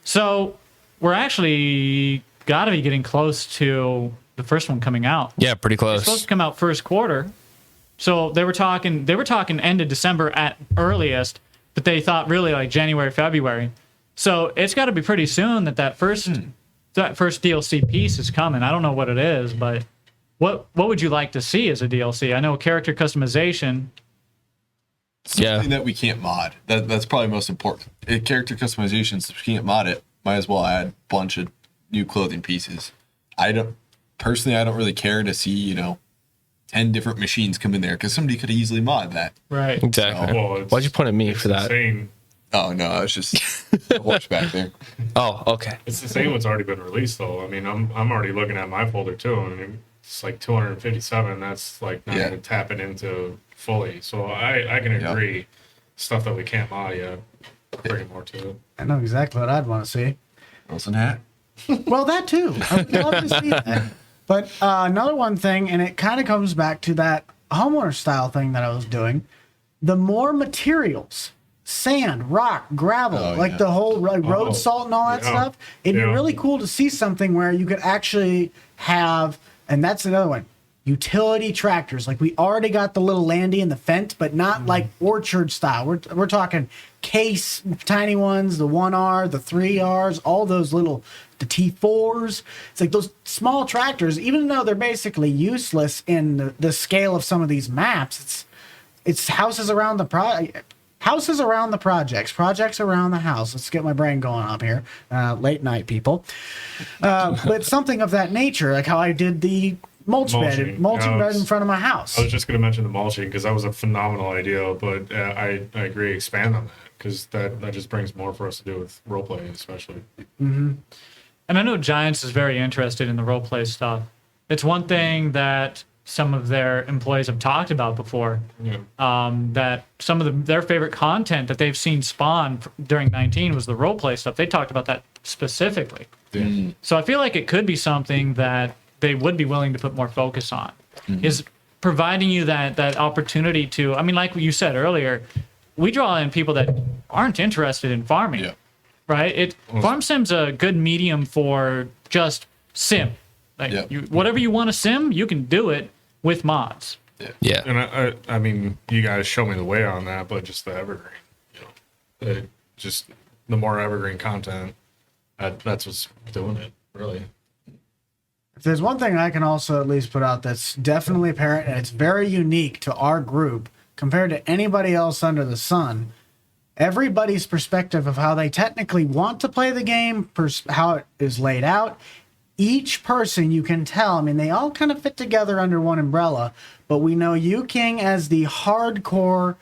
So we're actually got to be getting close to the first one coming out. Yeah, pretty It's supposed close. to come out first quarter. So they were talking end of December at earliest, but they thought really like January, February. So it's got to be pretty soon that first DLC piece is coming. I don't know what it is, but what would you like to see as a DLC? I know character customization. Yeah. Something that we can't mod. That's probably most important. Character customization, since we can't mod it, might as well add a bunch of new clothing pieces. I don't really care to see 10 different machines come in there, because somebody could easily mod that. Right. Exactly. Well, Why'd you point at me for that? Insane. Oh no, I was just watch back there. Oh, okay. It's the same what's already been released though. I mean, I'm already looking at my folder too, and it's like 257. That's like not even tapping into fully. So I can agree. Stuff that we can't mod yet, bring more to it. I know exactly what I'd want to see. Wilson hat. Well, that too. I would love to see that. But another one thing, and it kind of comes back to that homeowner style thing that I was doing. The more materials, sand, rock, gravel, the whole road salt and all that stuff, it'd be really cool to see something where you could actually have, and that's another one, utility tractors. Like we already got the little Landy and the Fent, but not like orchard style. We're talking case, tiny ones, the 1R, the 3Rs, all those little, the T4s. It's like those small tractors, even though they're basically useless in the scale of some of these maps, it's houses around the projects around the house. Let's get my brain going up here. Late night people. But something of that nature, like how I did the mulching bed in front of my house. I was just going to mention the mulching because that was a phenomenal idea, but I agree. Expand on that because that just brings more for us to do with roleplay, especially. Mm-hmm. And I know Giants is very interested in the roleplay stuff. It's one thing that some of their employees have talked about before. That some of their favorite content that they've seen spawn during 19 was the roleplay stuff. They talked about that specifically. Yeah. So I feel like it could be something that they would be willing to put more focus on, is providing you that opportunity to, I mean, like you said earlier, we draw in people that aren't interested in farming, right? Farm Sim's a good medium for just sim. Like whatever you want to sim, you can do it with mods. Yeah. And I mean, you guys show me the way on that, but just the evergreen, just the more evergreen content, that's what's doing it, really. If there's one thing I can also at least put out that's definitely apparent, and it's very unique to our group compared to anybody else under the sun, everybody's perspective of how they technically want to play the game, how it is laid out, each person you can tell, I mean, they all kind of fit together under one umbrella, but we know you, King, as the hardcore,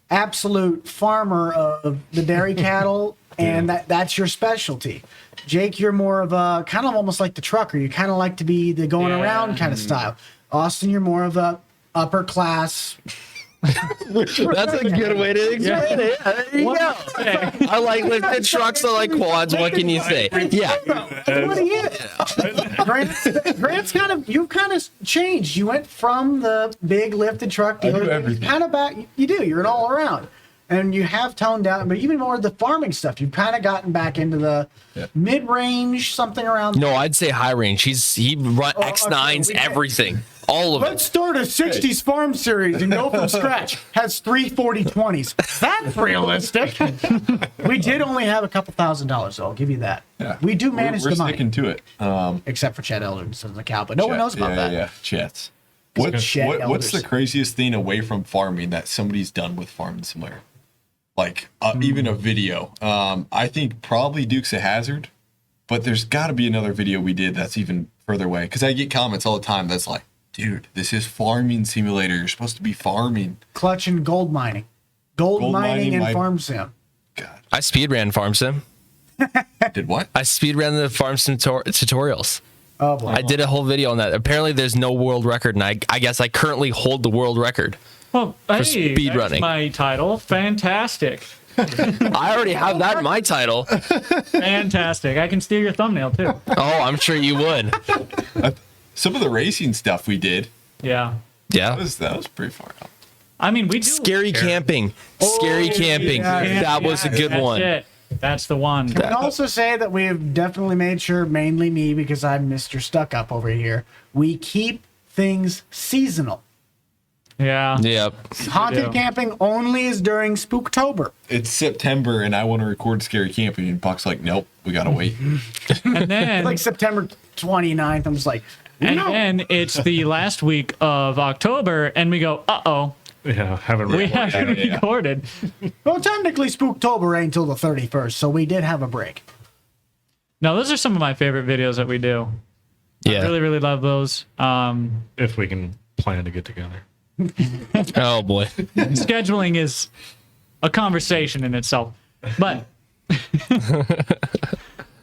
absolute farmer of the dairy cattle, and that's your specialty. Jake, you're more of a kind of almost like the trucker. You kind of like to be the going around kind of style. Austin, you're more of a upper class. That's a good way to explain it. There you go. I like lifted trucks. I like quads. What can you say? Yeah. What are you? Grant's kind of, you've kind of changed. You went from the big lifted truck dealer kind of back. You do. You're an all around. And you have toned down, but even more of the farming stuff. You've kind of gotten back into the mid-range, something around. No, I'd say high range. He run X9s, everything. All of Let's it. start a 60s farm series and go from scratch. Has 3 40/20s. That's realistic. We did only have a couple $1,000s, so I'll give you that. Yeah. We do manage We're the money. sticking to it. Except for Chad Elder as a cow, but no one knows about that. Yeah, chats. Chat What's the elders. craziest thing away from farming that somebody's done with Farming Simulator? Like even a video. I think probably Dukes of Hazzard, but there's got to be another video we did that's even further away. Because I get comments all the time that's like, dude, this is Farming Simulator. You're supposed to be farming. Clutch and gold mining. Gold mining and my- farm sim. God. I speedran Farm Sim. Did what? I speedran the Farm Sim tutorials. Oh boy. I did a whole video on that. Apparently, there's no world record, and I guess I currently hold the world record. Well, hey, speed that's running. my title. Fantastic. I already have that in my title. Fantastic. I can steal your thumbnail, too. Oh, I'm sure you would. Some of the racing stuff we did, Yeah. Yeah. that was pretty far out. I mean, we do. Scary camping. Scary camping. yeah, That was a good That's one. it. That's the one. I can also say that we've definitely made sure, mainly me, because I'm Mr. Stuck Up over here, we keep things seasonal. Yeah. Yep. Haunted do. camping only is during Spooktober. It's September and I want to record Scary Camping, and Buck's like, nope, we gotta wait. And then, Like September 29th, I'm just like, and no. then it's the last week of October, and we go, uh-oh, Yeah, haven't we recorded. haven't yeah. recorded. Well, technically Spooktober ain't until the 31st, so we did have a break. No, those are some of my favorite videos that we do. I Yeah. really, really love those. If we can plan to get together. Oh boy. Scheduling is a conversation in itself. But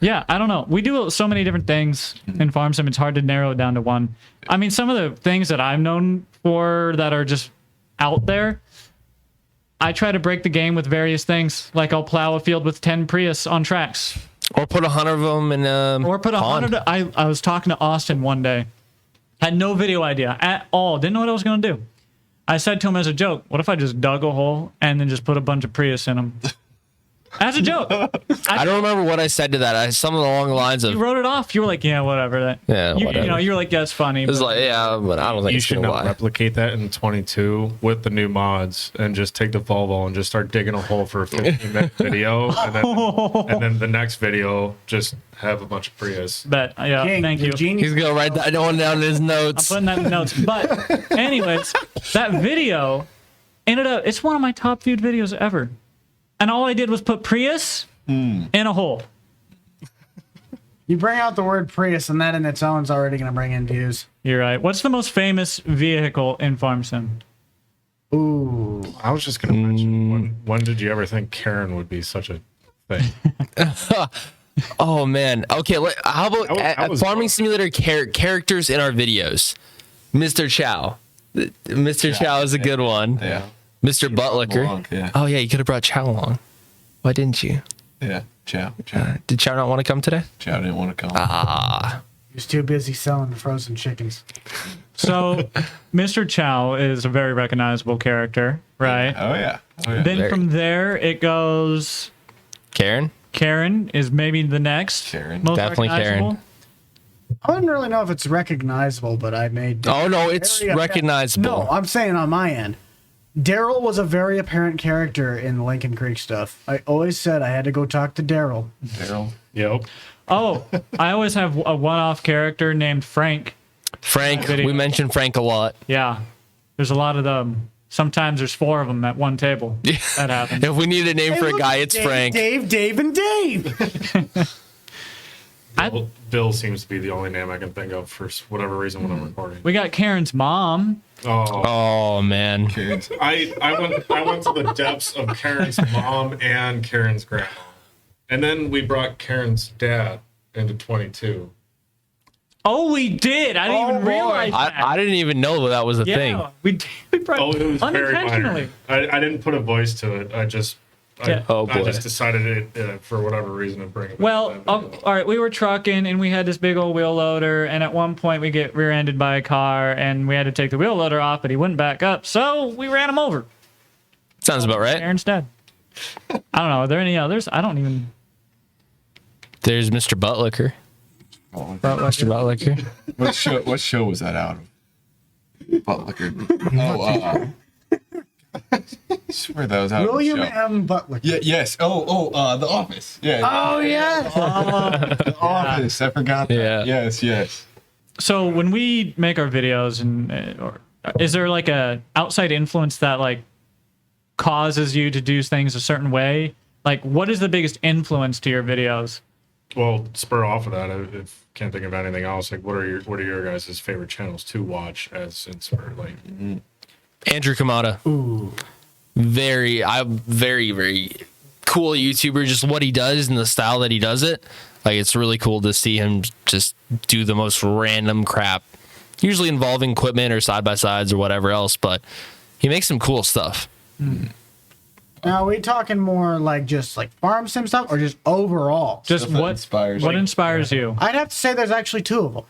yeah, I don't know. We do so many different things in Farm Sim. It's hard to narrow it down to one. I mean, some of the things that I'm known for that are just out there, I try to break the game with various things. Like I'll plow a field with 10 Prius on tracks. Or put 100 of them in Or put pond. 100. I was talking to Austin one day. Had no video idea at all. Didn't know what I was going to do. I said to him as a joke, what if I just dug a hole and then just put a bunch of Prius in them? As a joke. I don't remember what I said to that. Something along the lines of, You wrote it off. You were like, yeah, whatever. That. Yeah, You whatever. know, you were like, that's funny. it was but- like, yeah, but I don't think You it's should gonna not lie. replicate that in 22 with the new mods and just take the Volvo and just start digging a hole for a 15-minute video, and then the next video just have a bunch of Prius. but yeah, King, thank you. the genius. He's gonna write that one down in his I'm notes. putting that in the notes. But anyways, that video ended up, it's one of my top viewed videos ever. And all I did was put Prius in a hole. You bring out the word Prius, and that in its own is already going to bring in views. You're right. What's the most famous vehicle in Farm Sim? Ooh. I was just gonna mention when did you ever think Karen would be such a thing? Oh man. Okay. How about I was Farming wrong. Simulator characters in our videos? Mr. Chow. Mr. Chow is a good one. Yeah. Mr. Buttlicker. Along, yeah. Oh yeah, you could have brought Chow along. Why didn't you? Yeah. Chow. Did Chow not want to come today? Chow didn't want to come. Ah. He was too busy selling the frozen chickens. So, Mr. Chow is a very recognizable character, right? Oh yeah. Oh yeah. Then Very. from there, it goes. Karen? Karen is maybe the next. Karen. Most Definitely Karen. recognizable. I wouldn't really know if it's recognizable, but I made. Oh no, it's Very apparent- recognizable. No, I'm saying on my end. Daryl was a very apparent character in the Lincoln Creek stuff. I always said I had to go talk to Daryl. Daryl. Yep. Oh, I always have a one-off character named Frank. Frank, Video. we mentioned Frank a lot. Yeah, there's a lot of them. Sometimes there's 4 of them at one table. That happens. If we need a name Hey, for a look, guy, it's Dave, Frank. Dave, and Dave. Bill seems to be the only name I can think of for whatever reason when I'm recording. We got Karen's mom. Oh, Oh man. Karen's. I went to the depths of Karen's mom and Karen's grandma, and then we brought Karen's dad into 22. Oh, we did. I didn't even boy. realize that. I didn't even know that was a yeah, thing. we did. We brought Oh, it was very unintentionally. minor. I didn't put a voice to it. I just Yeah. Oh, I boy. just decided it for whatever reason to bring it. Well, back. all right, we were trucking and we had this big old wheel loader, and at one point we get rear-ended by a car, and we had to take the wheel loader off, but he wouldn't back up, so we ran him over. Sounds about right. Aaron's dead. I don't know. Are there any others? I don't even. There's Mr. Buttlicker. Mr. Buttlicker. What show was that out of? Butler. Oh, swear that was out William of the show. M. Butler. Yeah, yes. The Office. Yeah. Oh yeah. The Office. I forgot that. Yeah. Yes. So when we make our videos, is there like a outside influence that like causes you to do things a certain way? Like, what is the biggest influence to your videos? Well, spur off of that, if can't think of anything else. Like, what are your guys' favorite channels to watch as inspire? Like, Andrew Kamada. Ooh. Very cool YouTuber. Just what he does and the style that he does it. Like, it's really cool to see him just do the most random crap, usually involving equipment or side by sides or whatever else. But he makes some cool stuff. Now, are we talking more like just like farm sim stuff or just overall? Just Stuff that what inspires what you. inspires you? I'd have to say there's actually two of them.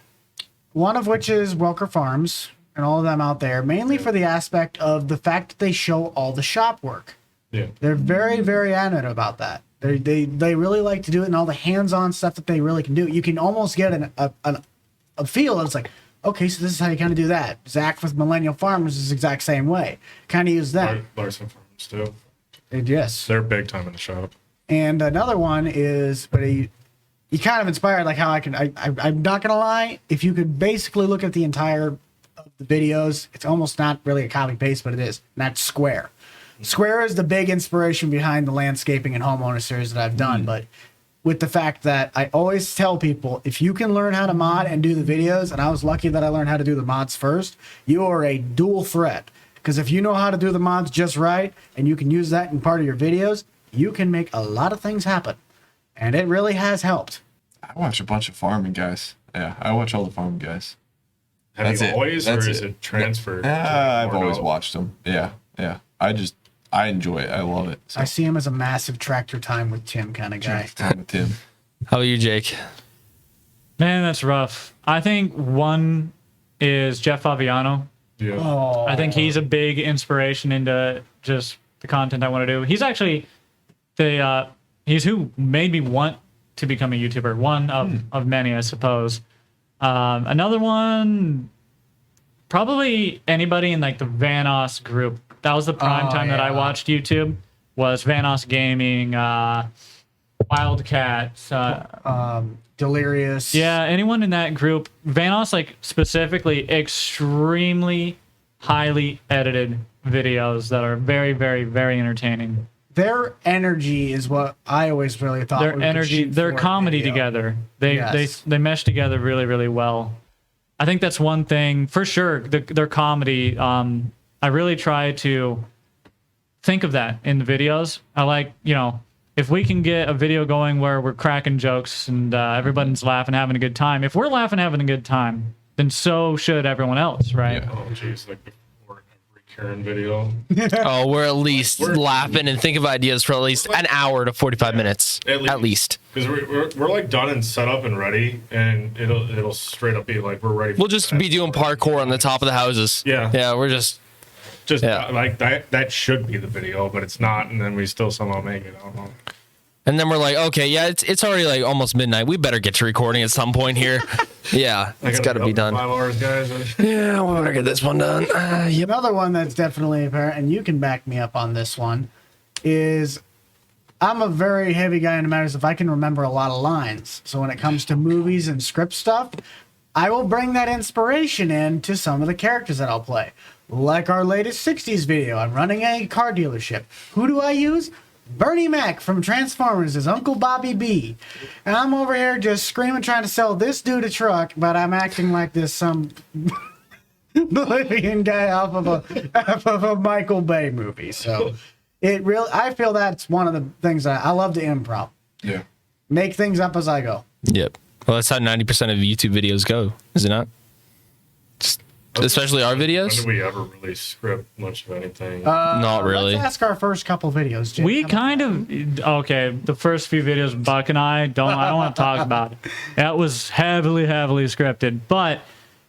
One of which is Welker Farms and all of them out there, mainly for the aspect of the fact that they show all the shop work. yeah, They're very, very adamant about that. They really like to do it, and all the hands-on stuff that they really can do. You can almost get a feel. It's like, okay, so this is how you kind of do that. Zach with Millennial Farmers is the exact same way. Kind of use that. Larson Farms too. Yes. They're big time in the shop. And another one is, but he kind of inspired like how I'm not gonna lie, if you could basically look at the entire of the videos, it's almost not really a copy paste, but it is. And that's Square. Square is the big inspiration behind the landscaping and homeowner series that I've done, but with the fact that I always tell people, if you can learn how to mod and do the videos, and I was lucky that I learned how to do the mods first, you are a dual threat. Because if you know how to do the mods just right, and you can use that in part of your videos, you can make a lot of things happen. And it really has helped. I watch a bunch of farming guys. Yeah, I watch all the farming guys. Have That's you it. always, That's or is it. it transferred? I've or always no? watched them. Yeah. I enjoy it. I love it. So. I see him as a massive tractor time with Tim kind of guy. Time with Tim. How about you, Jake? Man, that's rough. I think one is Jeff Fabiano. Yeah. Oh, I think he's a big inspiration into just the content I want to do. He's actually he's who made me want to become a YouTuber. One of many, I suppose. Another one, probably anybody in like the Vanoss group. That was the prime time that I watched YouTube. Was Vanoss Gaming, Wildcats. Delirious. Yeah, anyone in that group. Vanoss, like specifically, extremely highly edited videos that are very, very, very entertaining. Their energy is what I always really thought. Their we could energy, shoot their for a comedy video. together. Yes. They mesh together really, really well. I think that's one thing for sure. Their comedy. I really try to think of that in the videos. I like, if we can get a video going where we're cracking jokes and everybody's laughing, having a good time. If we're laughing, having a good time, then so should everyone else, right? Yeah. Oh, jeez, like before every Karen video. Oh, we're at least laughing and think of ideas for at least an hour to 45 minutes. At least. Because we're like done and set up and ready, and it'll straight up be like we're ready. We'll just be doing parkour on the top of the houses. Yeah. Yeah, we're just... like that should be the video, but it's not, and then we still somehow make it. I don't know. And then we're like, okay, yeah, it's already like almost midnight. We better get to recording at some point here. Yeah, it's got to be done. 5 hours, guys. Yeah, we better get this one done. Yep. Another one that's definitely apparent, and you can back me up on this one, is I'm a very heavy guy in the matters if I can remember a lot of lines. So when it comes to movies and script stuff, I will bring that inspiration in to some of the characters that I'll play. Like our latest 60s video, I'm running a car dealership. Who do I use? Bernie Mac from Transformers as Uncle Bobby B. And I'm over here just screaming trying to sell this dude a truck, but I'm acting like this some Bolivian guy off of a Michael Bay movie. So I feel that's one of the things that I love to improv. Yeah. Make things up as I go. Yep. Well, that's how 90% of YouTube videos go, is it not? Especially our videos? When did we ever really script much of anything? Not really. Let's ask our first couple videos, Jim. We kind of the first few videos Buck and I don't want to talk about it. That was heavily scripted. But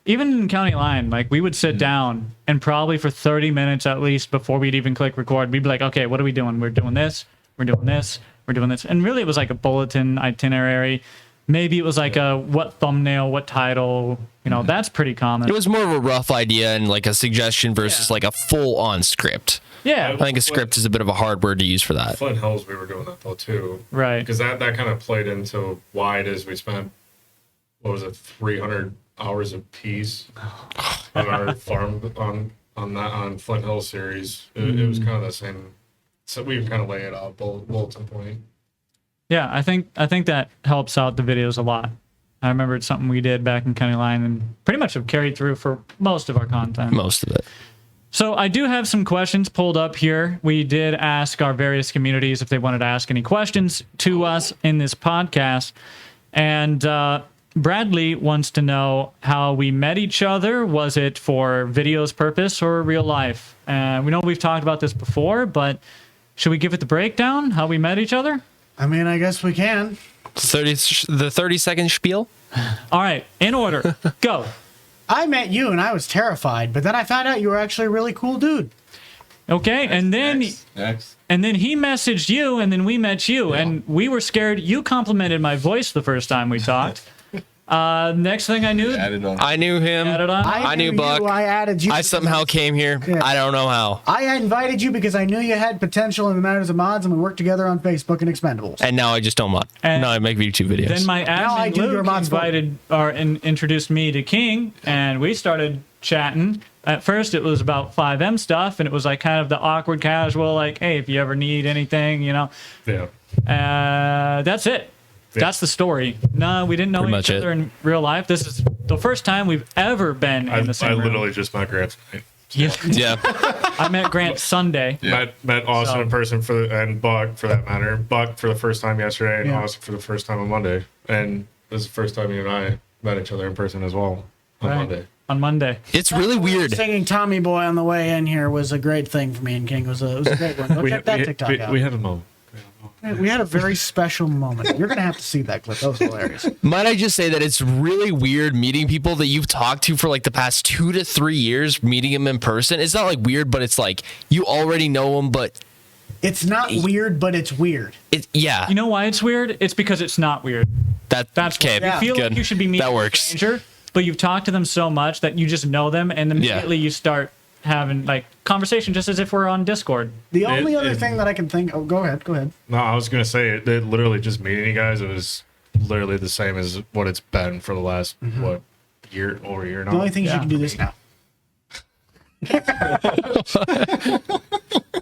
even in County Line, like we would sit down and probably for 30 minutes at least before we'd even click record, we'd be like, okay, what are we doing? We're doing this, we're doing this, we're doing this. And really it was like a bulletin itinerary. maybe it was like a what thumbnail, what title. You know, that's pretty common. It was more of a rough idea and like a suggestion versus like a full-on script. Yeah, I think a script is a bit of a hard word to use for that. Flint Hills, we were doing that though too, right. because that kind of played into why it is we spent, what was it, 300 hours a piece on our farm on Flint Hill series. It was kind of the same. So we kind of lay it out bulletin point. Yeah, I think that helps out the videos a lot. I remember it's something we did back in County Line and pretty much have carried through for most of our content. Most of it. So I do have some questions pulled up here. We did ask our various communities if they wanted to ask any questions to us in this podcast. And Bradley wants to know how we met each other. Was it for videos purpose or real life? We know we've talked about this before, but should we give it the breakdown, how we met each other? I mean, I guess we can. The 30-second spiel? All right, in order, go. I met you and I was terrified, but then I found out you were actually a really cool dude. Okay, and then Next. and then he messaged you, and then we met you, and we were scared. You complimented my voice the first time we talked. Next thing I knew, Added on. I knew him. added on. I knew Buck. I added you. I somehow came here. Yeah. I don't know how. I invited you because I knew you had potential in the matters of mods, and we worked together on Facebook and Expendables. And now I just don't mod. And Now I make YouTube videos. Then my I admin do your Luke mods for invited or introduced me to King, and we started chatting. At first, it was about 5M stuff, and it was like kind of the awkward, casual, like, hey, if you ever need anything, you know. Yeah. That's it. That's the story. No, we didn't know Pretty each much other in real life. This is the first time we've ever been in the I same room. literally just met Grant tonight. Yeah. yeah. I met Grant Sunday. Met Austin So- in person and Buck for that matter. Buck for the first time yesterday, and Yeah. Austin for the first time on Monday. And this is the first time you and I met each other in person as well on Right. Monday. On Monday. It's really weird. Singing Tommy Boy on the way in here was a great thing for me and King. It was a great one. Go check that TikTok out. we had a moment. We had a very special moment. You're going to have to see that clip. That was hilarious. Might I just say that it's really weird meeting people that you've talked to for like the past 2 to 3 years, meeting them in person. It's not like weird, but it's like you already know them, but It's not weird, but it's weird. yeah. You know why it's weird? It's because it's not weird. That's Okay. okay. You feel Good. like you should be meeting That a works. stranger, but you've talked to them so much that you just know them, and immediately you start having like conversation just as if we're on Discord. The only other it- thing that I can think. Oh, go ahead. Go ahead. No, I was gonna say it literally just meeting you guys. It was literally the same as what it's been for the last year over a year now. The only thing is Yeah. you can do this now.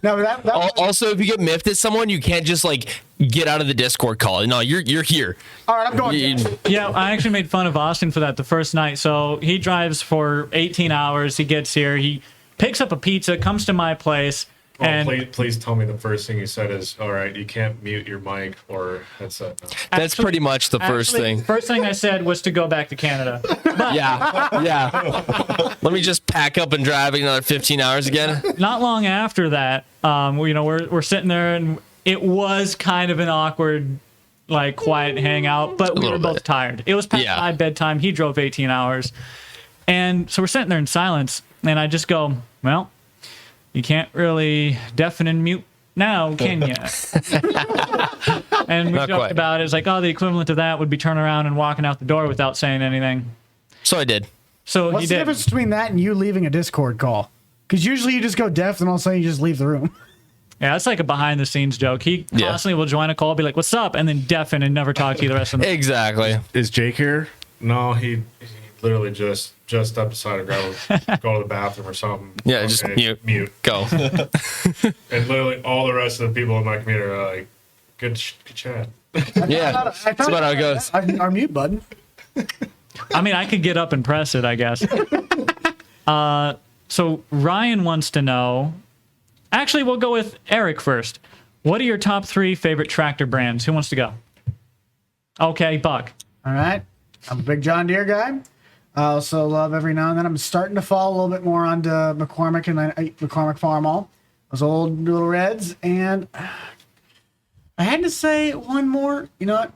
No, that Also, if you get miffed at someone, you can't just like get out of the Discord call. No, you're here. all right. I'm going. You- Yeah, I actually made fun of Austin for that the first night. So he drives for 18 hours. He gets here. He picks up a pizza, comes to my place, Oh, and please tell me the first thing you said is, all right, you can't mute your mic or headset now. That's Actually- pretty much the first actually, thing. First thing I said was to go back to Canada. Yeah, yeah. Let me just pack up and drive another 15 hours again. Not long after that, we're sitting there, and it was kind of an awkward, like quiet hangout, but we were little both bit. tired. It was past Yeah. my bedtime. He drove 18 hours, and so we're sitting there in silence, and I just go, well, you can't really deafen and mute now, can you? And we Not joked quite. about it. It's like, oh, the equivalent of that would be turning around and walking out the door without saying anything. So I did. So What's he the did. difference between that and you leaving a Discord call? Because usually you just go deaf, and all of a sudden you just leave the room. Yeah, it's like a behind the scenes joke. He Yeah. constantly will join a call, be like, what's up? And then deafen and never talk to you the rest of the Exactly. Is Jake here? No, he literally just stepped aside to go to the bathroom or something. Yeah, just mute. Go. And literally all the rest of the people in my community are like, good chat. Yeah. That's about how it goes. Our mute button. I mean, I could get up and press it, I guess. So Ryan wants to know. Actually, we'll go with Eric first. What are your top 3 favorite tractor brands? Who wants to go? Okay, Buck. All right. I'm a big John Deere guy. I also love every now and then. I'm starting to fall a little bit more onto McCormick and McCormick Farmall. Those old little reds. And I had to say one more. You know what?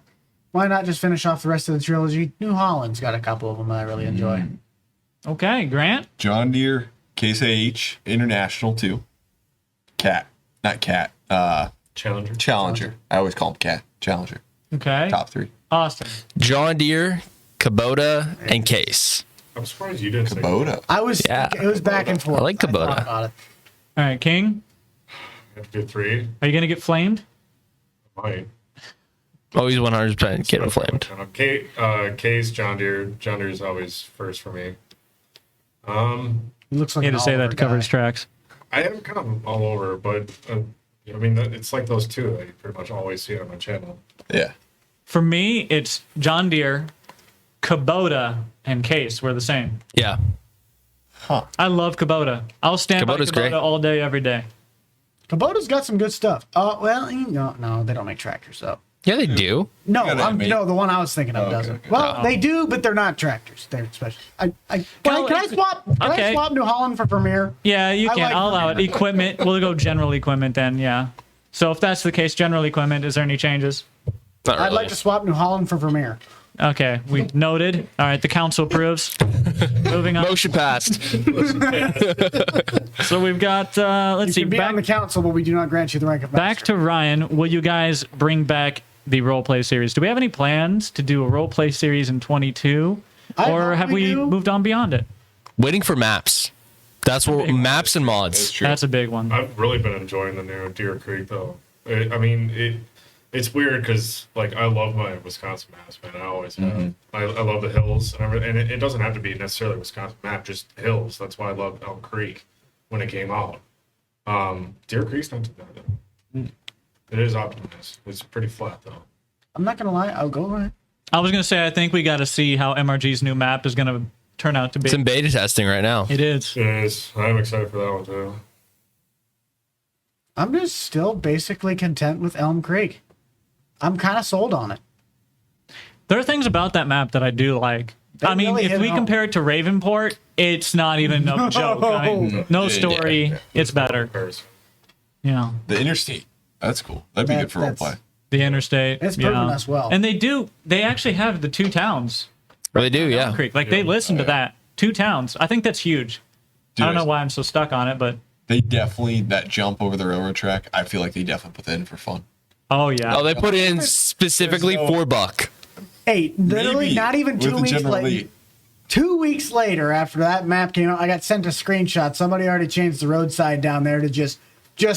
Why not just finish off the rest of the trilogy? New Holland's got a couple of them that I really enjoy. Okay, Grant. John Deere, Case AH, International 2. Cat. Not Cat. Challenger. Challenger. I always call him Cat. Challenger. Okay. Top 3. Austin. John Deere, Kubota, and Case. I'm surprised you didn't say Kubota. I was. Yeah. It was back and forth. I like thought Kubota. about it. All right, King. You have to do 3. Are you gonna get flamed? Might. Always 100% get inflamed. Case, John Deere. John Deere is always first for me. He looks like He had an to say that Oliver to cover guy. his tracks. I am kind of all over, but I mean, it's like those two that you pretty much always see on my channel. Yeah. For me, it's John Deere, Kubota, and Case. We're the same. Yeah. I love Kubota. I'll stand Kubota's by Kubota great. all day, every day. Kubota's got some good stuff. Oh well, no, they don't make tractors though. Yeah, they do. No, gotta make- no, the one I was thinking of Okay, doesn't. okay. Well, they do, but they're not tractors. They're special. Can I swap? Can I Okay. swap New Holland for Vermeer? Yeah, you I can. like I'll allow it. Vermeer. Equipment. We'll go general equipment then. Yeah. So if that's the case, general equipment. Is there any changes? Not really. I'd like to swap New Holland for Vermeer. Okay, we noted. All right, the council approves. Moving on. Motion passed. So we've got. Let's You see. can be on the Back, council, but we do not grant you the rank of back master. to Ryan. Will you guys bring back the role play series? Do we have any plans to do a role play series in 22, I or hope have we we do. moved on beyond it? Waiting for maps. That's what maps and That's mods. true. That's a big one. I've really been enjoying the new Deer Creek though. It's weird because like I love my Wisconsin maps, man. I always have. I love the hills and everything, and it doesn't have to be necessarily a Wisconsin map, just hills. That's why I loved Elm Creek when it came out. Deer Creek's not too bad though. It is optimized. It's pretty flat though. I'm not gonna lie. I'll go ahead. I was gonna say I think we got to see how MRG's new map is gonna turn out to be. It's in beta testing right now. It is. It is. I'm excited for that one too. I'm just still basically content with Elm Creek. I'm kind of sold on it. There are things about that map that I do like. They I mean, really if hit we home. compare it to Ravenport, it's not even a joke. I mean, no story. Yeah. It's better. Comparison. You know, The interstate. That's cool. That'd be That- good for that's- roleplay. the interstate. It's you proven know. us well. And they actually have the 2 towns. Well, they do, yeah. Creek. Like they listen to that. 2 towns. I think that's huge. Dude, I don't know why I'm so stuck on it, but They definitely, that jump over the railroad track, I feel like they definitely put that in for fun. oh yeah. Oh, they put it in specifically There's no- for Buck. Hey, literally, Maybe not even with 2 the weeks general later. lead. 2 weeks later, after that map came out, I got sent a screenshot. Somebody already changed the roadside down there to just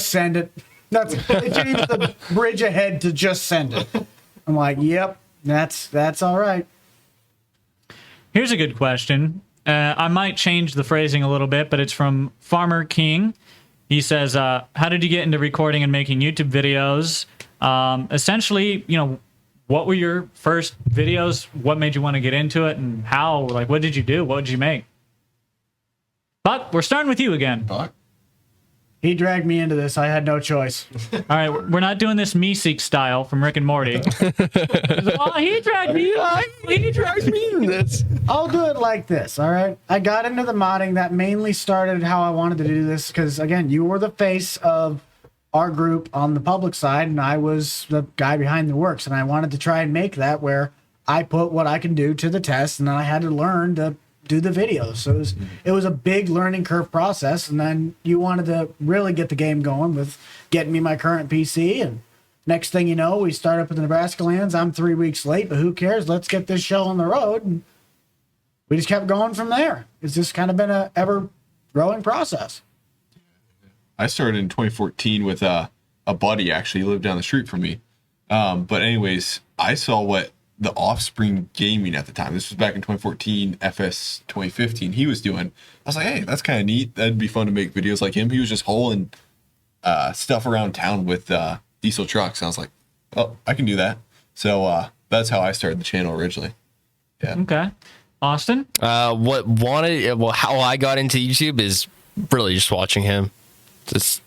send it. They changed the bridge ahead to just send it. I'm like, yep, that's all right. Here's a good question. I might change the phrasing a little bit, but it's from Farmer King. He says, how did you get into recording and making YouTube videos? Essentially, what were your first videos? What made you want to get into it? And how? Like, what did you do? What did you make? But we're starting with you again. Buck? He dragged me into this. I had no choice. All right, we're not doing this Meeseek style from Rick and Morty. Oh, he dragged me. He dragged me in this. I'll do it like this, all right? I got into the modding. That mainly started how I wanted to do this because, again, you were the face of our group on the public side, and I was the guy behind the works, and I wanted to try and make that where I put what I can do to the test, and then I had to learn to do the videos. So it was a big learning curve process, and then you wanted to really get the game going with getting me my current PC, and next thing you know, we start up in the Nebraska lands. I'm 3 weeks late, but who cares? Let's get this show on the road, and we just kept going from there. It's just kind of been a ever growing process. I started in 2014 with a buddy, actually. He lived down the street from me. But anyways, I saw what the Offspring Gaming at the time, this was back in 2014, FS 2015, he was doing. I was like, hey, that's kind of neat. That'd be fun to make videos like him. He was just hauling stuff around town with diesel trucks. And I was like, oh, I can do that. So that's how I started the channel originally. Yeah. Okay. Austin? How I got into YouTube is really just watching him. Just,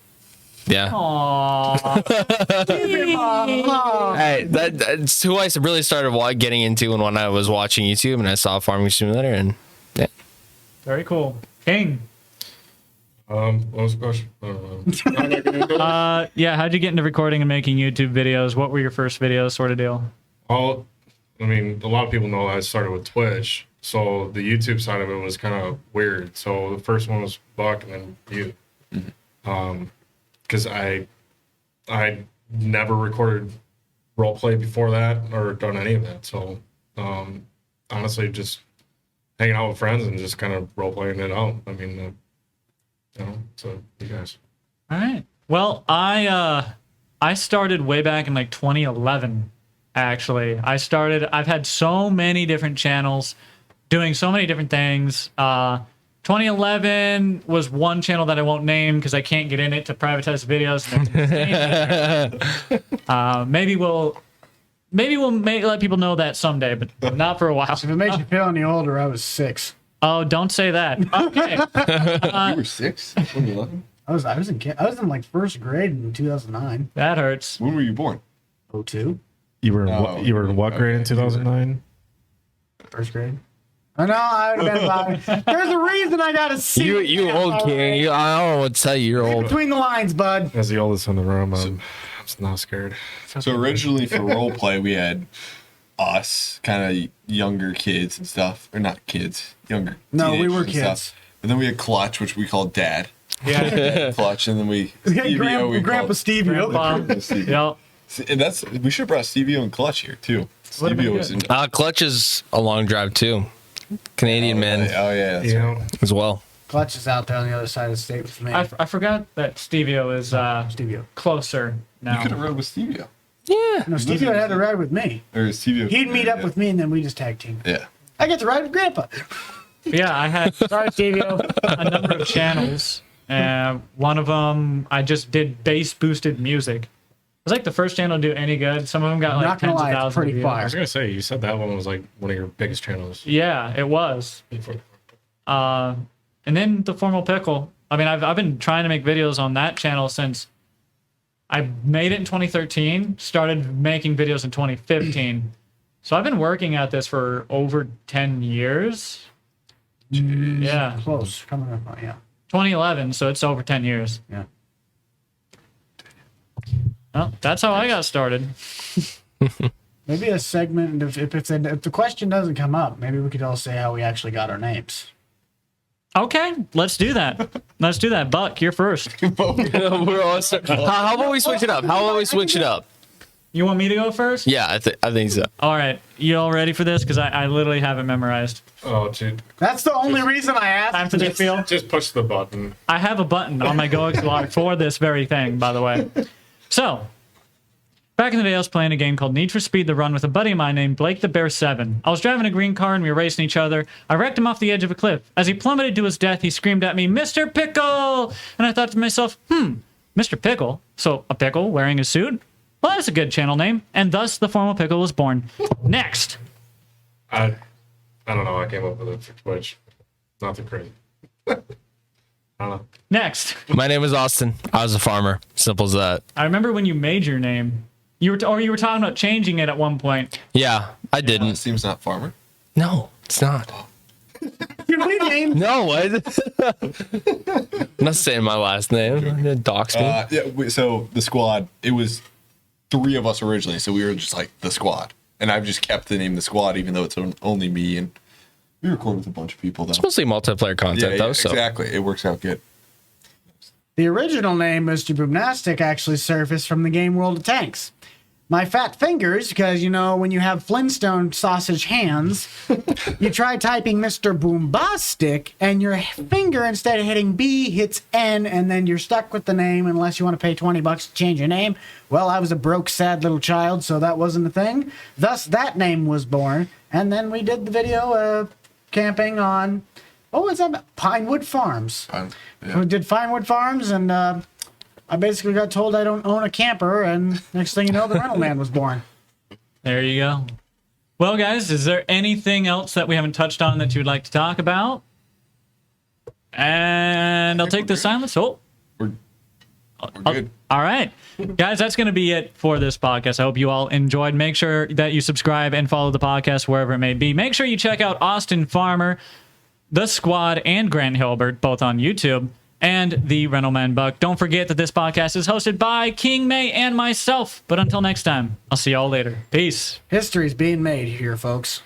yeah. Aww. Hey, that's who I really started getting into when I was watching YouTube and I saw Farming Simulator, and yeah. Very cool. King. What was the question? I don't know. Yeah, how'd you get into recording and making YouTube videos? What were your first videos, sort of deal? A lot of people know I started with Twitch, so the YouTube side of it was kind of weird. So the first one was Buck, and then you, because I never recorded role play before that or done any of that. So honestly, just hanging out with friends and just kind of role playing it out. I mean, so you guys. All right. Well, I started way back in like 2011. Actually, I've had so many different channels, doing so many different things. 2011 was one channel that I won't name because I can't get in it to privatize videos. Maybe we'll let people know that someday, but not for a while. If it makes you feel any older, I was 6. Oh, don't say that. Okay. You were 6? 2011? I was in like first grade in 2009. That hurts. When were you born? 02. You were in what grade in 2009? First grade. I know. I would have been about. There's a reason I got a C. You old king. I don't know what to tell you. You're Read old. between the lines, bud. As the oldest in the room, I'm not scared. So originally for role play, we had us, kind of younger kids and stuff. Or not kids, younger. No, we teenagers were and kids. stuff. And then we had Clutch, which we called Dad. Yeah. Clutch, and then we Yeah, Stevie-O, we Grandpa called- Stevie. Grandpa. Stevie-O. Yep. And we should have brought Stevie-O and Clutch here too. Would've been Stevie-O was in. Clutch is a long drive too. Canadian man Oh yeah, that's You right. know, as well. Clutch is out there on the other side of the state with me. I forgot that Stevie-O is Stevie. closer You could have now. rode with Stevie-O. Yeah. No, Stevie had to ride with me. Or Stevie-O. He'd meet up with me, and then we just tag team. Yeah. I get to ride with Grandpa. Yeah, I had Sorry, Stevie-O. a number of channels. One of them, I just did bass boosted music. It was like the first channel to do any good. Some of them got like Not gonna tens of lie, it's thousands pretty of views. fire. I was gonna say you said that one was like one of your biggest channels Yeah, it was. before. And then the formal pickle. I mean, I've been trying to make videos on that channel since I made it in 2013. Started making videos in 2015. So I've been working at this for over 10 years. Yeah, Close. Coming up. Yeah. 2011. So it's over 10 years. Yeah. Well, that's how I got started. Maybe a segment. If the question doesn't come up, maybe we could all say how we actually got our names. Okay, let's do that. Let's do that. Buck, you're first. We're all how about we switch it up? How about we switch it up? You want me to go first? Yeah, I think so. All right. You all ready for this? Because I literally have it memorized. Oh, dude, That's the only reason I asked. Time for the feel. just push the button. I have a button on my Go XLR for this very thing, by the way. So, back in the day, I was playing a game called Need for Speed The Run with a buddy of mine named Blake the Bear 7. I was driving a green car and we were racing each other. I wrecked him off the edge of a cliff. As he plummeted to his death, he screamed at me, "Mr. Pickle!" And I thought to myself, Mr. Pickle? So, a pickle wearing a suit? Well, that's a good channel name. And thus, the formal pickle was born. Next. I don't know. I came up with it for Twitch. Nothing crazy. I don't know. Next. My name is Austin. I was a farmer. Simple as that. I remember when you made your name. You were talking about changing it at one point. Yeah, I It didn't. seems not farmer. No, it's not. Your name. No, I'm not saying my last name. Dox me. So the squad, it was 3 of us originally, so we were just like the squad, and I've just kept the name the squad, even though it's only me, and we record with a bunch of people. Though. It's mostly multiplayer content, though. So exactly, it works out good. The original name, Mr. Boomnastic, actually surfaced from the game World of Tanks. My fat fingers, because, you know, when you have Flintstone sausage hands, you try typing Mr. Boombastic, and your finger, instead of hitting B, hits N, and then you're stuck with the name unless you want to pay $20 to change your name. Well, I was a broke, sad little child, so that wasn't a thing. Thus, that name was born. And then we did the video camping on, what's that? Pinewood Farms. Yeah. We did Pinewood Farms, and I basically got told I don't own a camper, and next thing you know, the rental man was born. There you go. Well, guys, is there anything else that we haven't touched on that you'd like to talk about? And I'll take the silence. Oh, We're good. all right. Guys, that's going to be it for this podcast. I hope you all enjoyed. Make sure that you subscribe and follow the podcast wherever it may be. Make sure you check out Austin Farmer, The Squad, and Grant Hilbert, both on YouTube, and the Rental Man Buck. Don't forget that this podcast is hosted by King May and myself. But until next time, I'll see y'all later. Peace. History's being made here, folks.